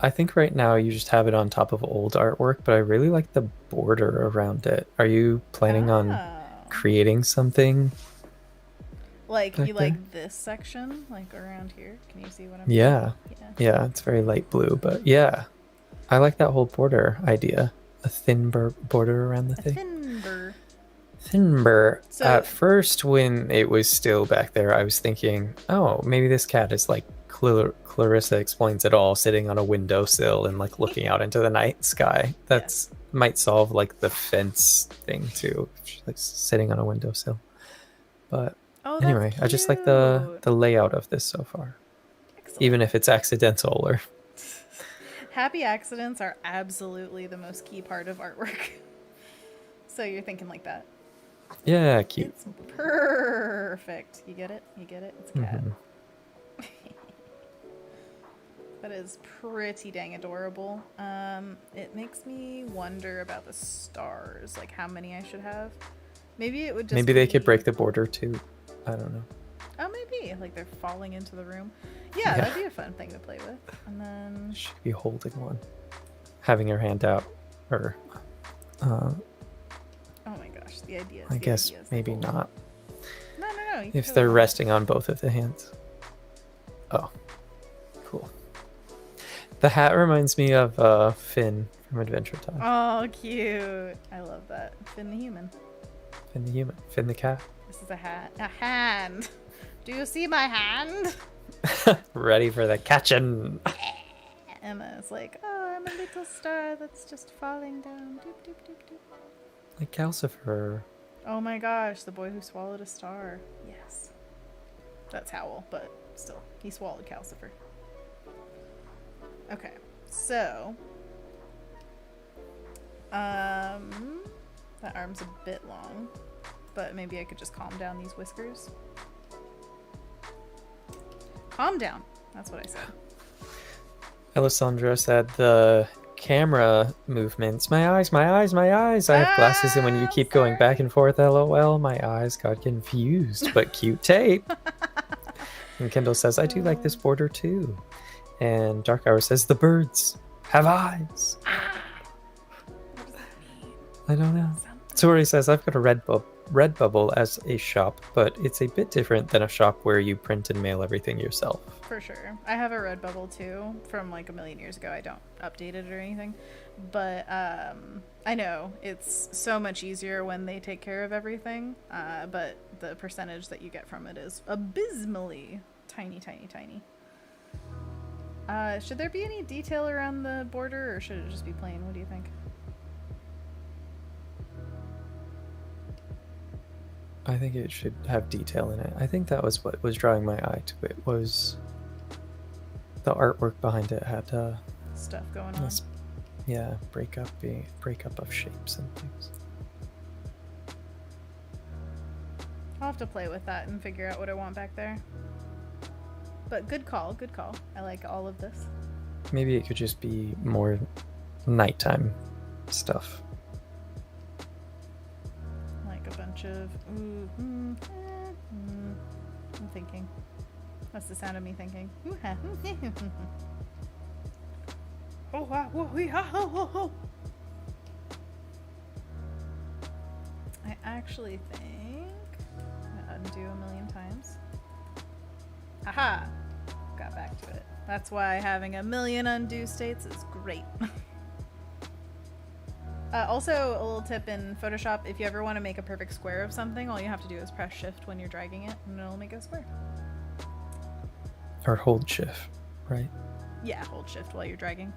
I think right now you just have it on top of old artwork, but I really like the border around it. Are you planning on creating something? Like, back you there. like this section? Like, around here? Can you see what I'm Yeah. Yeah. Yeah, it's very light blue, but yeah. I like that whole border idea. A thin border around the A thing. thin burr. Thinber. So- At first, when it was still back there, I was thinking, oh, maybe this cat is like Clarissa Explains It All, sitting on a windowsill and like looking out into the night sky. That's might solve like the fence thing too. If she's like sitting on a windowsill. But Oh, that's anyway, I just like the cute. layout of this so far, Excellent. even if it's accidental or. Happy accidents are absolutely the most key part of artwork. So you're thinking like that. Yeah, cute. It's perfect. You get it? You get it? It's a cat. Mhm. That is pretty dang adorable. It makes me wonder about the stars, like how many I should have. Maybe it would just Maybe they could be- break the border too. I don't know. Oh, maybe like they're falling into the room. Yeah, Yeah. that'd be a fun thing to play with. And then She'd be holding one, having her hand out, or oh my gosh, the ideas. I the guess ideas, maybe the whole- not. No. You can If totally they're do it. resting on both of the hands. Oh, cool. The hat reminds me of Finn from Adventure Time. Oh, cute! I love that. Finn the human. Finn the human. Finn the cat. This is a hat. A hand. Do you see my hand? Ready for the catching. Emma's like, oh, I'm a little star that's just falling down. Doop, doop, doop, doop. Like Calcifer. Oh my gosh, the boy who swallowed a star. Yes. That's Howl, but still, he swallowed Calcifer. Okay, so that arm's a bit long, but maybe I could just calm down these whiskers. Calm down. That's what I said. Alessandro said the camera movements. My eyes, my eyes, my eyes. I have glasses, and when you keep going back and forth, lol, my eyes got confused. But cute tape. And Kendall says, I do like this border too. And Dark Hour says, the birds have eyes. What does that mean? I don't know. Something. Tori says, I've got a Redbubble as a shop, but it's a bit different than a shop where you print and mail everything yourself. For sure. I have a Redbubble too from like a million years ago. I don't update it or anything. But I know it's so much easier when they take care of everything. But the percentage that you get from it is abysmally tiny, tiny, tiny. Should there be any detail around the border or should it just be plain? What do you think? I think it should have detail in it. I think that was what was drawing my eye to it, was the artwork behind it had Stuff going on. this, breakup of shapes and things. I'll have to play with that and figure out what I want back there. But good call, good call. I like all of this. Maybe it could just be more nighttime stuff. Like a bunch of I'm thinking. That's the sound of me thinking. I actually think I'm gonna undo a million times. Aha! Got back to it. That's why having a million undo states is great. Also, a little tip in Photoshop, if you ever want to make a perfect square of something, all you have to do is press shift when you're dragging it, and it'll make a square. Or hold shift, right? Yeah, hold shift while you're dragging.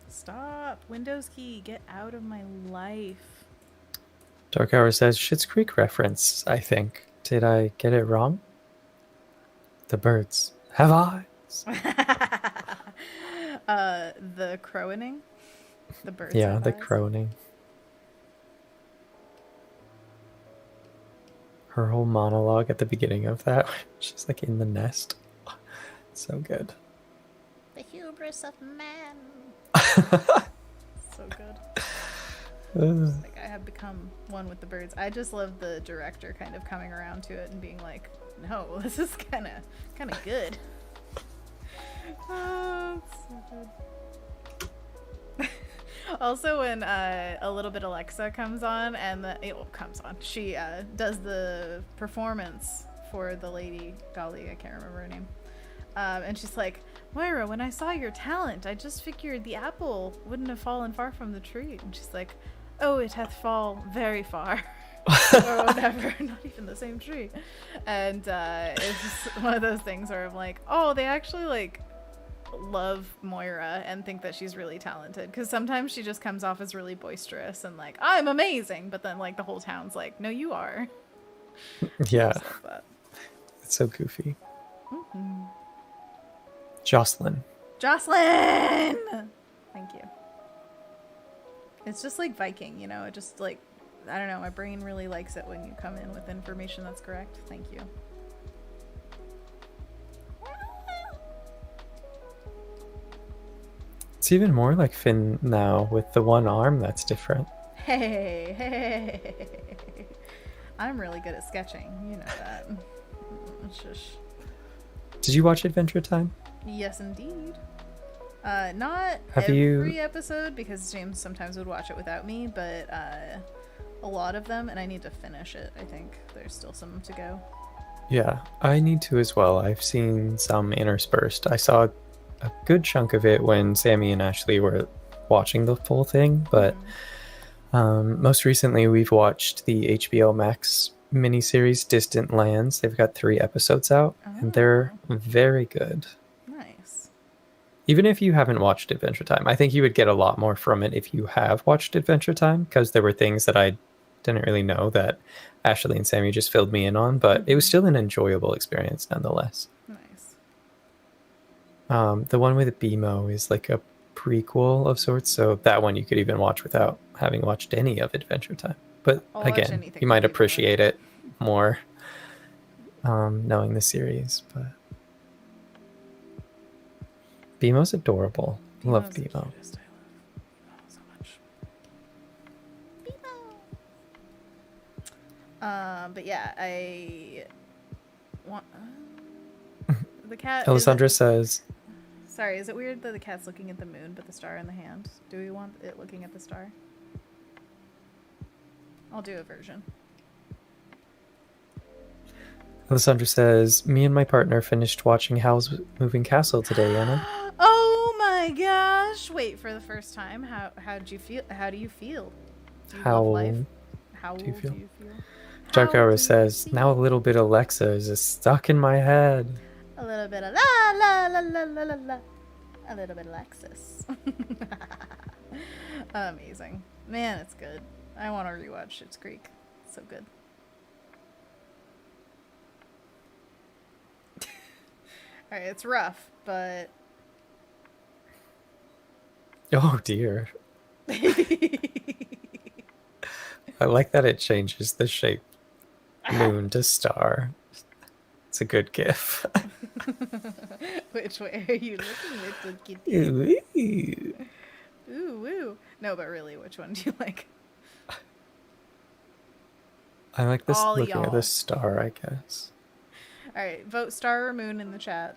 Stop! Windows key, get out of my life. Dark Hour says Schitt's Creek reference, I think. Did I get it wrong? The birds have eyes. The crowing? The birds. Yeah, have the eyes? croning. Her whole monologue at the beginning of that, she's like in the nest. So good. The hubris of man. Like, I have become one with the birds. I just love the director kind of coming around to it and being like, no, this is kind of good. Oh, it's so good. Also, when a little bit Alexa comes on and she does the performance for the lady, golly, I can't remember her name. And she's like, Moira, when I saw your talent, I just figured the apple wouldn't have fallen far from the tree. And she's like, oh, it hath fall very far. Or whatever, not even the same tree. And it's just one of those things where I'm like, oh, they actually like love Moira and think that she's really talented, because sometimes she just comes off as really boisterous and like, I'm amazing, but then like the whole town's like, no, you are. Yeah, it's so goofy. Jocelyn, thank you. It's just like Viking, you know, it just like, I don't know, my brain really likes it when you come in with information that's correct. Thank you. it's even more like Finn now with the one arm that's different. Hey. I'm really good at sketching, you know that. Shush. Did you watch Adventure Time? Yes, indeed. Not Have every episode, because James sometimes would watch it without me, but a lot of them, and I need to finish it. I think there's still some to go. Yeah, I need to as well. I've seen some interspersed. I saw a good chunk of it when Sammy and Ashley were watching the full thing, but most recently we've watched the HBO Max miniseries Distant Lands. They've got 3 episodes out, and they're very good. Nice. Even if you haven't watched Adventure Time, I think you would get a lot more from it if you have watched Adventure Time, because there were things that I didn't really know that Ashley and Sammy just filled me in on, but it was still an enjoyable experience nonetheless. Nice. The one with BMO is like a prequel of sorts, so that one you could even watch without having watched any of Adventure Time. But again, you might appreciate it more knowing the series. But BMO's adorable. Love BMO. I love BMO so much. But yeah, I want the cat. Alessandra says, sorry, is it weird that the cat's looking at the moon but the star in the hand? Do we want it looking at the star? I'll do a version. Alessandra says, me and my partner finished watching Howl's Moving Castle today, Anna. Oh my gosh! Wait, for the first time, how did you feel? How do you feel? Do you love life? How do you feel? Dark Hour says, now a little bit Alexa is just stuck in my head. A little bit of la la la la la la la. A little bit of Alexis. Amazing. Man, it's good. I want to rewatch Schitt's Creek. It's so good. Alright, it's rough, but... Oh dear. I like that it changes the shape. Moon to star. It's a good gif. Which way are you looking, little kitty? Ooh, woo. No, but really, which one do you like? I like this All looking at y'all. the star, I guess. Alright, vote star or moon in the chat.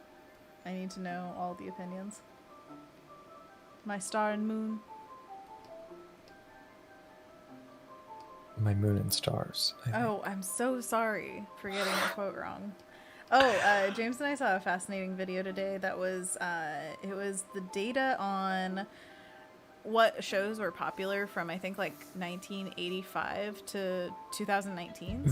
I need to know all the opinions. My star and moon. My moon and stars. Oh, I'm so sorry for getting the quote wrong. Oh, James and I saw a fascinating video today that was, it was the data on what shows were popular from, I think, like 1985 to 2019.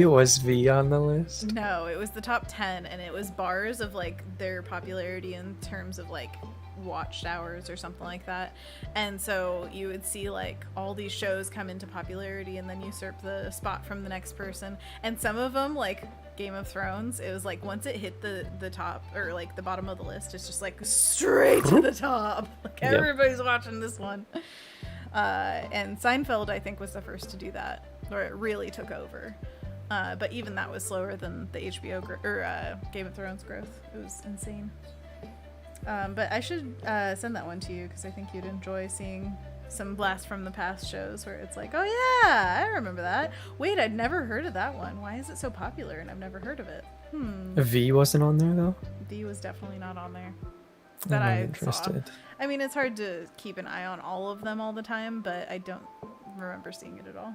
Was V on the list? No, it was the top 10, and it was bars of like their popularity in terms of like watched hours or something like that. And so you would see like all these shows come into popularity and then usurp the spot from the next person. And some of them, like Game of Thrones, it was like once it hit the top or like the bottom of the list, it's just like straight to the top. Like everybody's watching this one. And Seinfeld, I think, was the first to do that, or it really took over. But even that was slower than the HBO Game of Thrones growth. It was insane. But I should send that one to you because I think you'd enjoy seeing some blast from the past shows where it's like, oh yeah, I remember that. Wait, I'd never heard of that one. Why is it so popular and I've never heard of it? V wasn't on there though. D was definitely not on there. I'm That not I interested. saw. I mean, it's hard to keep an eye on all of them all the time, but I don't remember seeing it at all.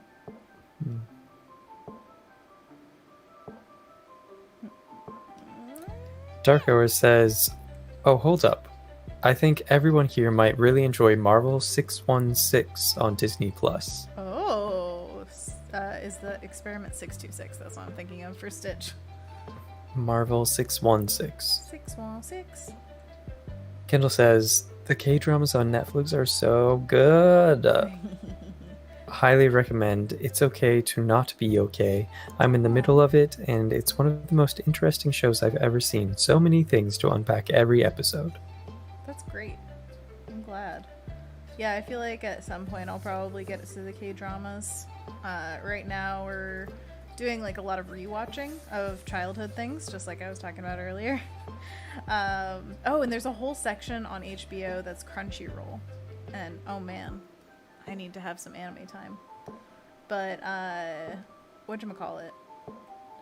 Dark Hour says, "Oh, hold up. I think everyone here might really enjoy Marvel 616 on Disney Plus." Oh, is the Experiment 626? That's what I'm thinking of for Stitch. Marvel 616. 616. Kendall says, "The K-dramas on Netflix are so good. Highly recommend. It's okay to not be okay. I'm in the middle of it, and it's one of the most interesting shows I've ever seen. So many things to unpack every episode." That's great. I'm glad. Yeah, I feel like at some point I'll probably get to the K-dramas. Right now we're doing like a lot of rewatching of childhood things, just like I was talking about earlier. Oh, and there's a whole section on HBO that's Crunchyroll. And oh man, I need to have some anime time. But whatchamacallit?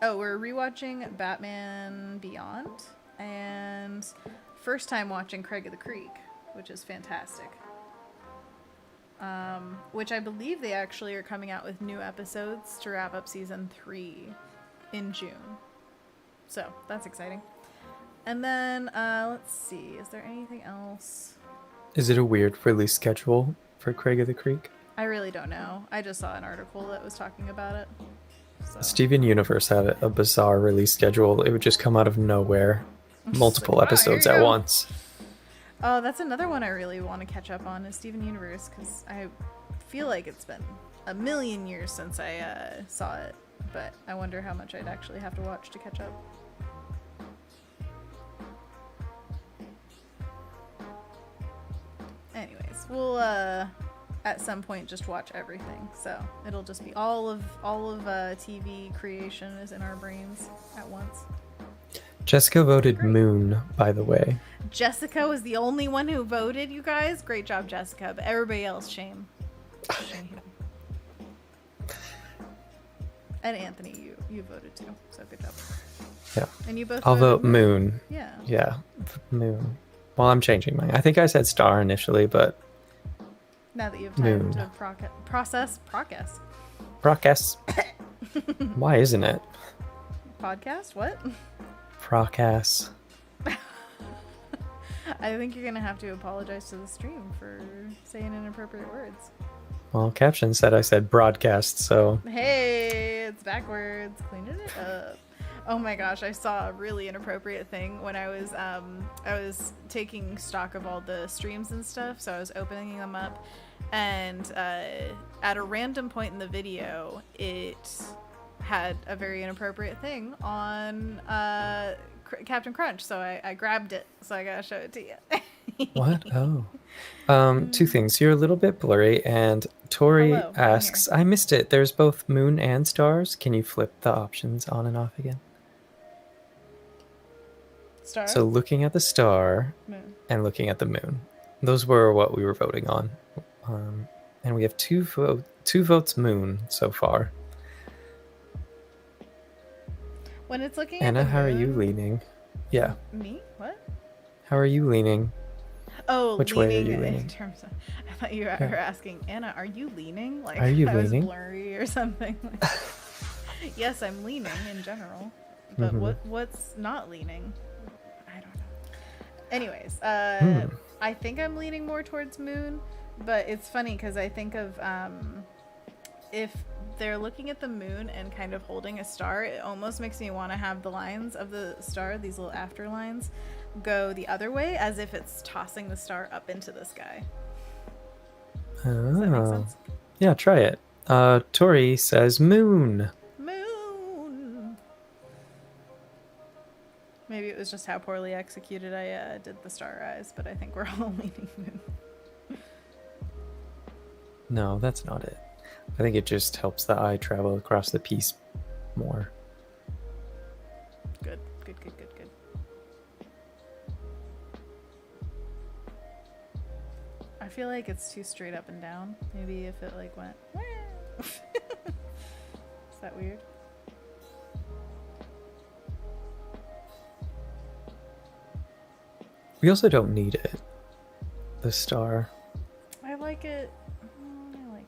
Oh, we're rewatching Batman Beyond and first time watching Craig of the Creek, which is fantastic. Which I believe they actually are coming out with new episodes to wrap up season 3 in June. So that's exciting. And then let's see, is there anything else? Is it a weird release schedule for Craig of the Creek? I really don't know. I just saw an article that was talking about it. So. Steven Universe had a bizarre release schedule. It would just come out of nowhere. Multiple episodes at once. Oh, that's another one I really want to catch up on is Steven Universe, because I feel like it's been a million years since I saw it, but I wonder how much I'd actually have to watch to catch up. Anyways, we'll at some point just watch everything, so it'll just be all of TV creation is in our brains at once. Jessica voted Moon, by the way. Jessica was the only one who voted, you guys. Great job, Jessica. But everybody else, shame. Shame. And Anthony, you voted too. So good job. Yeah. And you both I'll voted vote Moon. Yeah. Yeah, Moon. Well, I'm changing mine. I think I said Star initially, but... Now that you have time Moon. to process. Process. Why isn't it? Podcast? What? Process. I think you're going to have to apologize to the stream for saying inappropriate words. Well, caption said I said broadcast, so... Hey, it's backwards. Cleaning it up. Oh my gosh, I saw a really inappropriate thing when I was taking stock of all the streams and stuff, so I was opening them up, and at a random point in the video, it had a very inappropriate thing on Captain Crunch, so I grabbed it, so I gotta show it to you. What? Oh. Two things. You're a little bit blurry, and Tori Hello, I'm asks, I missed it. There's both moon and stars. Can you flip the options on and off again? Star? So looking at the star Moon. and looking at the moon. Those were what we were voting on. And we have two votes moon so far. When it's looking Anna, at the how are you moon- leaning? Yeah. Me? What? How are you leaning? Oh, Which way are you in leaning? terms of, I thought you were asking, Anna, are you leaning? Like, Are you I was leaning? blurry or something. Yes, I'm leaning in general, but what's not leaning? I don't know. Anyways, I think I'm leaning more towards moon, but it's funny because I think of if they're looking at the moon and kind of holding a star, it almost makes me want to have the lines of the star, these little after lines, go the other way as if it's tossing the star up into the sky. Does that make sense? Yeah, try it. Tori says moon. Moon. Maybe it was just how poorly executed I did the star eyes, but I think we're all leaning moon. No, that's not it. I think it just helps the eye travel across the piece more. Good. I feel feel like it's too straight up and down. Maybe if it like went. Is that weird? We also don't need it. The star. I like it. I like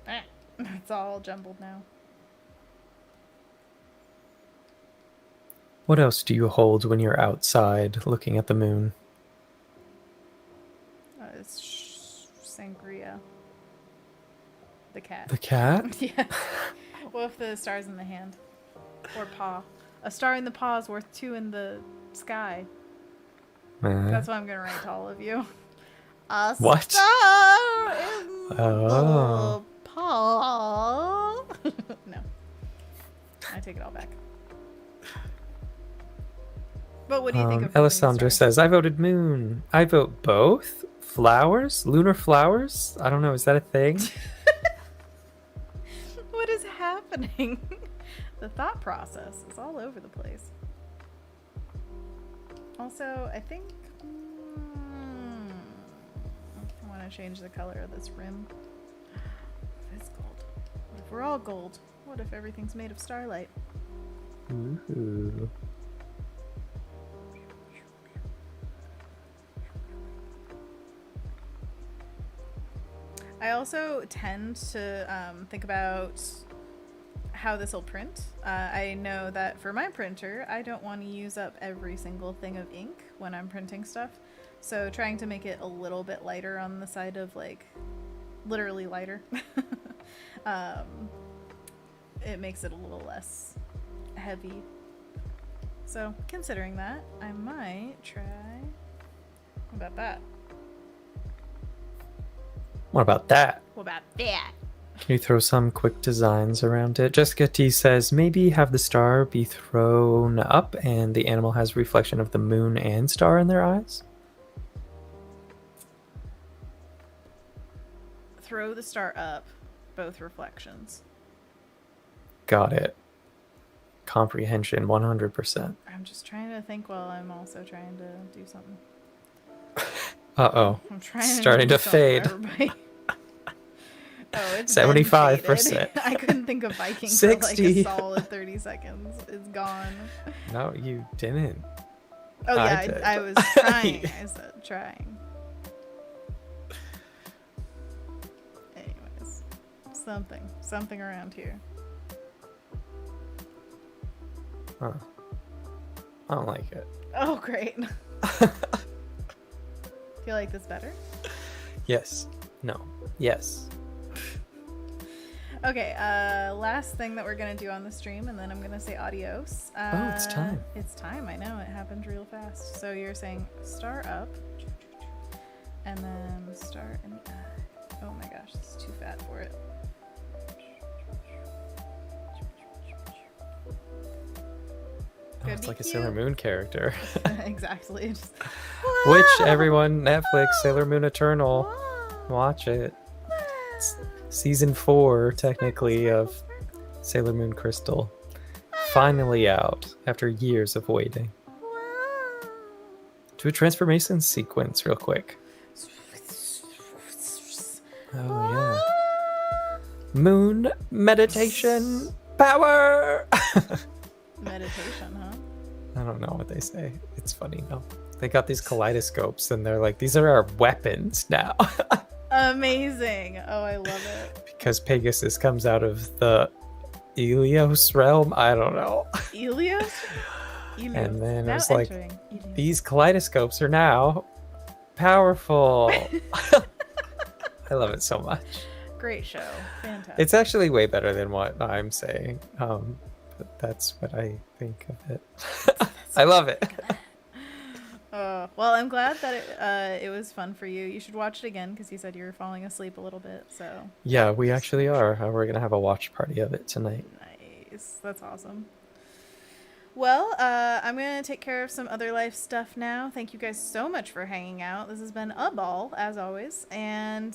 it. It's all jumbled now. What else do you hold when you're outside looking at the moon? It's Sangria. The cat. The cat? Yeah. What if the star's in the hand? Or paw? A star in the paw is worth 2 in the sky. That's what I'm going to write to all of you. A What? star in Oh. the paw. No. I take it all back. But what do you think of voting Alessandra star? says, I voted moon. I vote both? Flowers? Lunar flowers? I don't know. Is that a thing? What is happening? The thought process is all over the place. Also, I think I want to change the color of this rim. It's gold. What if we're all gold? What if everything's made of starlight? Ooh. I also tend to think about how this will print. I know that for my printer, I don't want to use up every single thing of ink when I'm printing stuff. So trying to make it a little bit lighter on the side of like, literally lighter. It makes it a little less heavy. So considering that, I might try, what about that? What about that? What about that? Can you throw some quick designs around it? Jessica T says, maybe have the star be thrown up and the animal has reflection of the moon and star in their eyes? Throw the star up, both reflections. Got it. Comprehension, 100%. I'm just trying to think while I'm also trying to do something. Uh-oh. I'm trying Starting do to something fade. for everybody. Oh, it's 75%. been faded. I couldn't think of Viking for 60. like a solid 30 seconds. It's gone. No, you didn't. Oh I did. yeah, I was trying. I said trying. Anyways, something around here. Huh. I don't like it. Oh great. Feel like this better? Yes. No. Yes. Okay, last thing that we're gonna do on the stream, and then I'm gonna say adios. Oh, it's time. It's time, I know, it happened real fast. So you're saying star up, and then star in the eye. Oh my gosh, this is too fat for it. Oh, Could it's be like a cute. Sailor Moon character. Exactly. Just, Which, everyone, Netflix, Sailor Moon Eternal. Watch it. It's season 4, technically, of Sailor Moon Crystal. Finally out, after years of waiting. Do a transformation sequence real quick. Oh, yeah. Moon meditation power! Meditation, huh? I don't know what they say. It's funny though. They got these kaleidoscopes and they're like, these are our weapons now. Amazing. Oh, I love it. Because Pegasus comes out of the Ilios realm. I don't know. Elios? And then Now it was like, entering. Elios. these kaleidoscopes are now powerful. I love it so much. Great show. Fantastic. It's actually way better than what I'm saying. But that's what I think of it. I love it. Well, I'm glad that it was fun for you. You should watch it again because you said you were falling asleep a little bit. So Yeah, we actually are. We're going to have a watch party of it tonight. nice. That's awesome. Well, I'm going to take care of some other life stuff now. Thank you guys so much for hanging out. This has been a ball, as always. And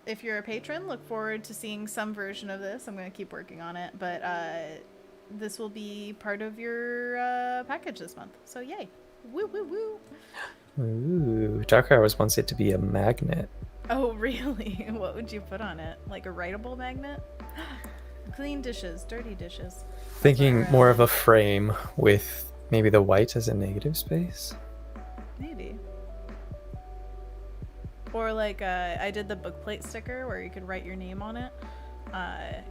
if you're a patron, look forward to seeing some version of this. I'm going to keep working on it. But this will be part of your package this month. So yay. Woo, woo, woo. Ooh, Dark Hours wants it to be a magnet. Oh, really? What would you put on it? Like a writable magnet? Clean dishes, dirty dishes. Thinking Or, more of a frame with maybe the white as a negative space. maybe. Or like I did the book plate sticker where you could write your name on it.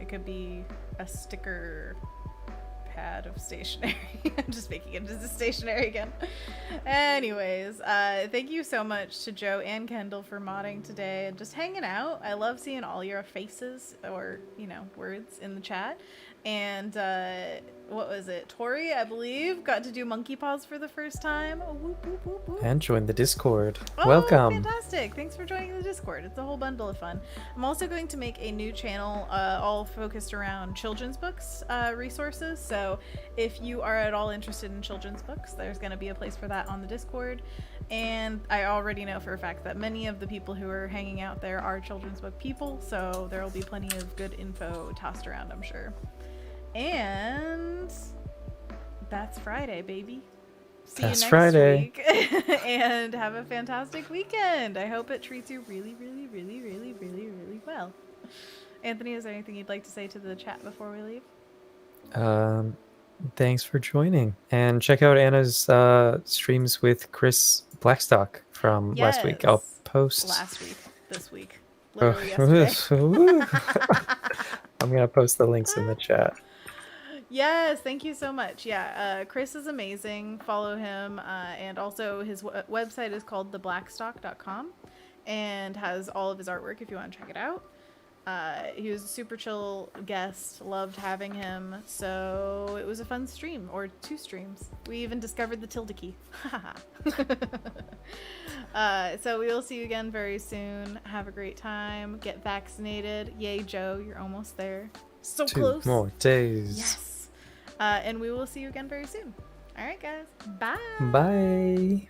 It could be a sticker pad of stationery. I'm just making it into stationery again. Anyways, thank you so much to Joe and Kendall for modding today and just hanging out. I love seeing all your faces or, you know, words in the chat. And what was it? Tori, I believe, got to do monkey paws for the first time. Whoop, whoop, whoop, whoop. And join the Discord. Oh, Welcome. fantastic. Thanks for joining the Discord. It's a whole bundle of fun. I'm also going to make a new channel all focused around children's books resources. So if you are at all interested in children's books, there's going to be a place for that on the Discord. And I already know for a fact that many of the people who are hanging out there are children's book people. So there will be plenty of good info tossed around, I'm sure. And that's Friday, baby. See That's you next Friday. week. And have a fantastic weekend. I hope it treats you really, really, really, really, really, really well. Anthony, is there anything you'd like to say to the chat before we leave? Thanks for joining. And check out Anna's streams with Chris Blackstock from last week. I'll Yes. post. Last week. This week. Oh, Literally yesterday. I'm going to post the links in the chat. Yes, thank you so much. Yeah, Chris is amazing. Follow him. And also his website is called theblackstock.com and has all of his artwork if you want to check it out. He was a super chill guest. Loved having him. So it was a fun stream, or 2 streams. We even discovered the tilde key. So we will see you again very soon. Have a great time. Get vaccinated. Yay, Joe, you're almost there. So 2 close. more days. Yes. And we will see you again very soon. All right, guys. Bye. Bye.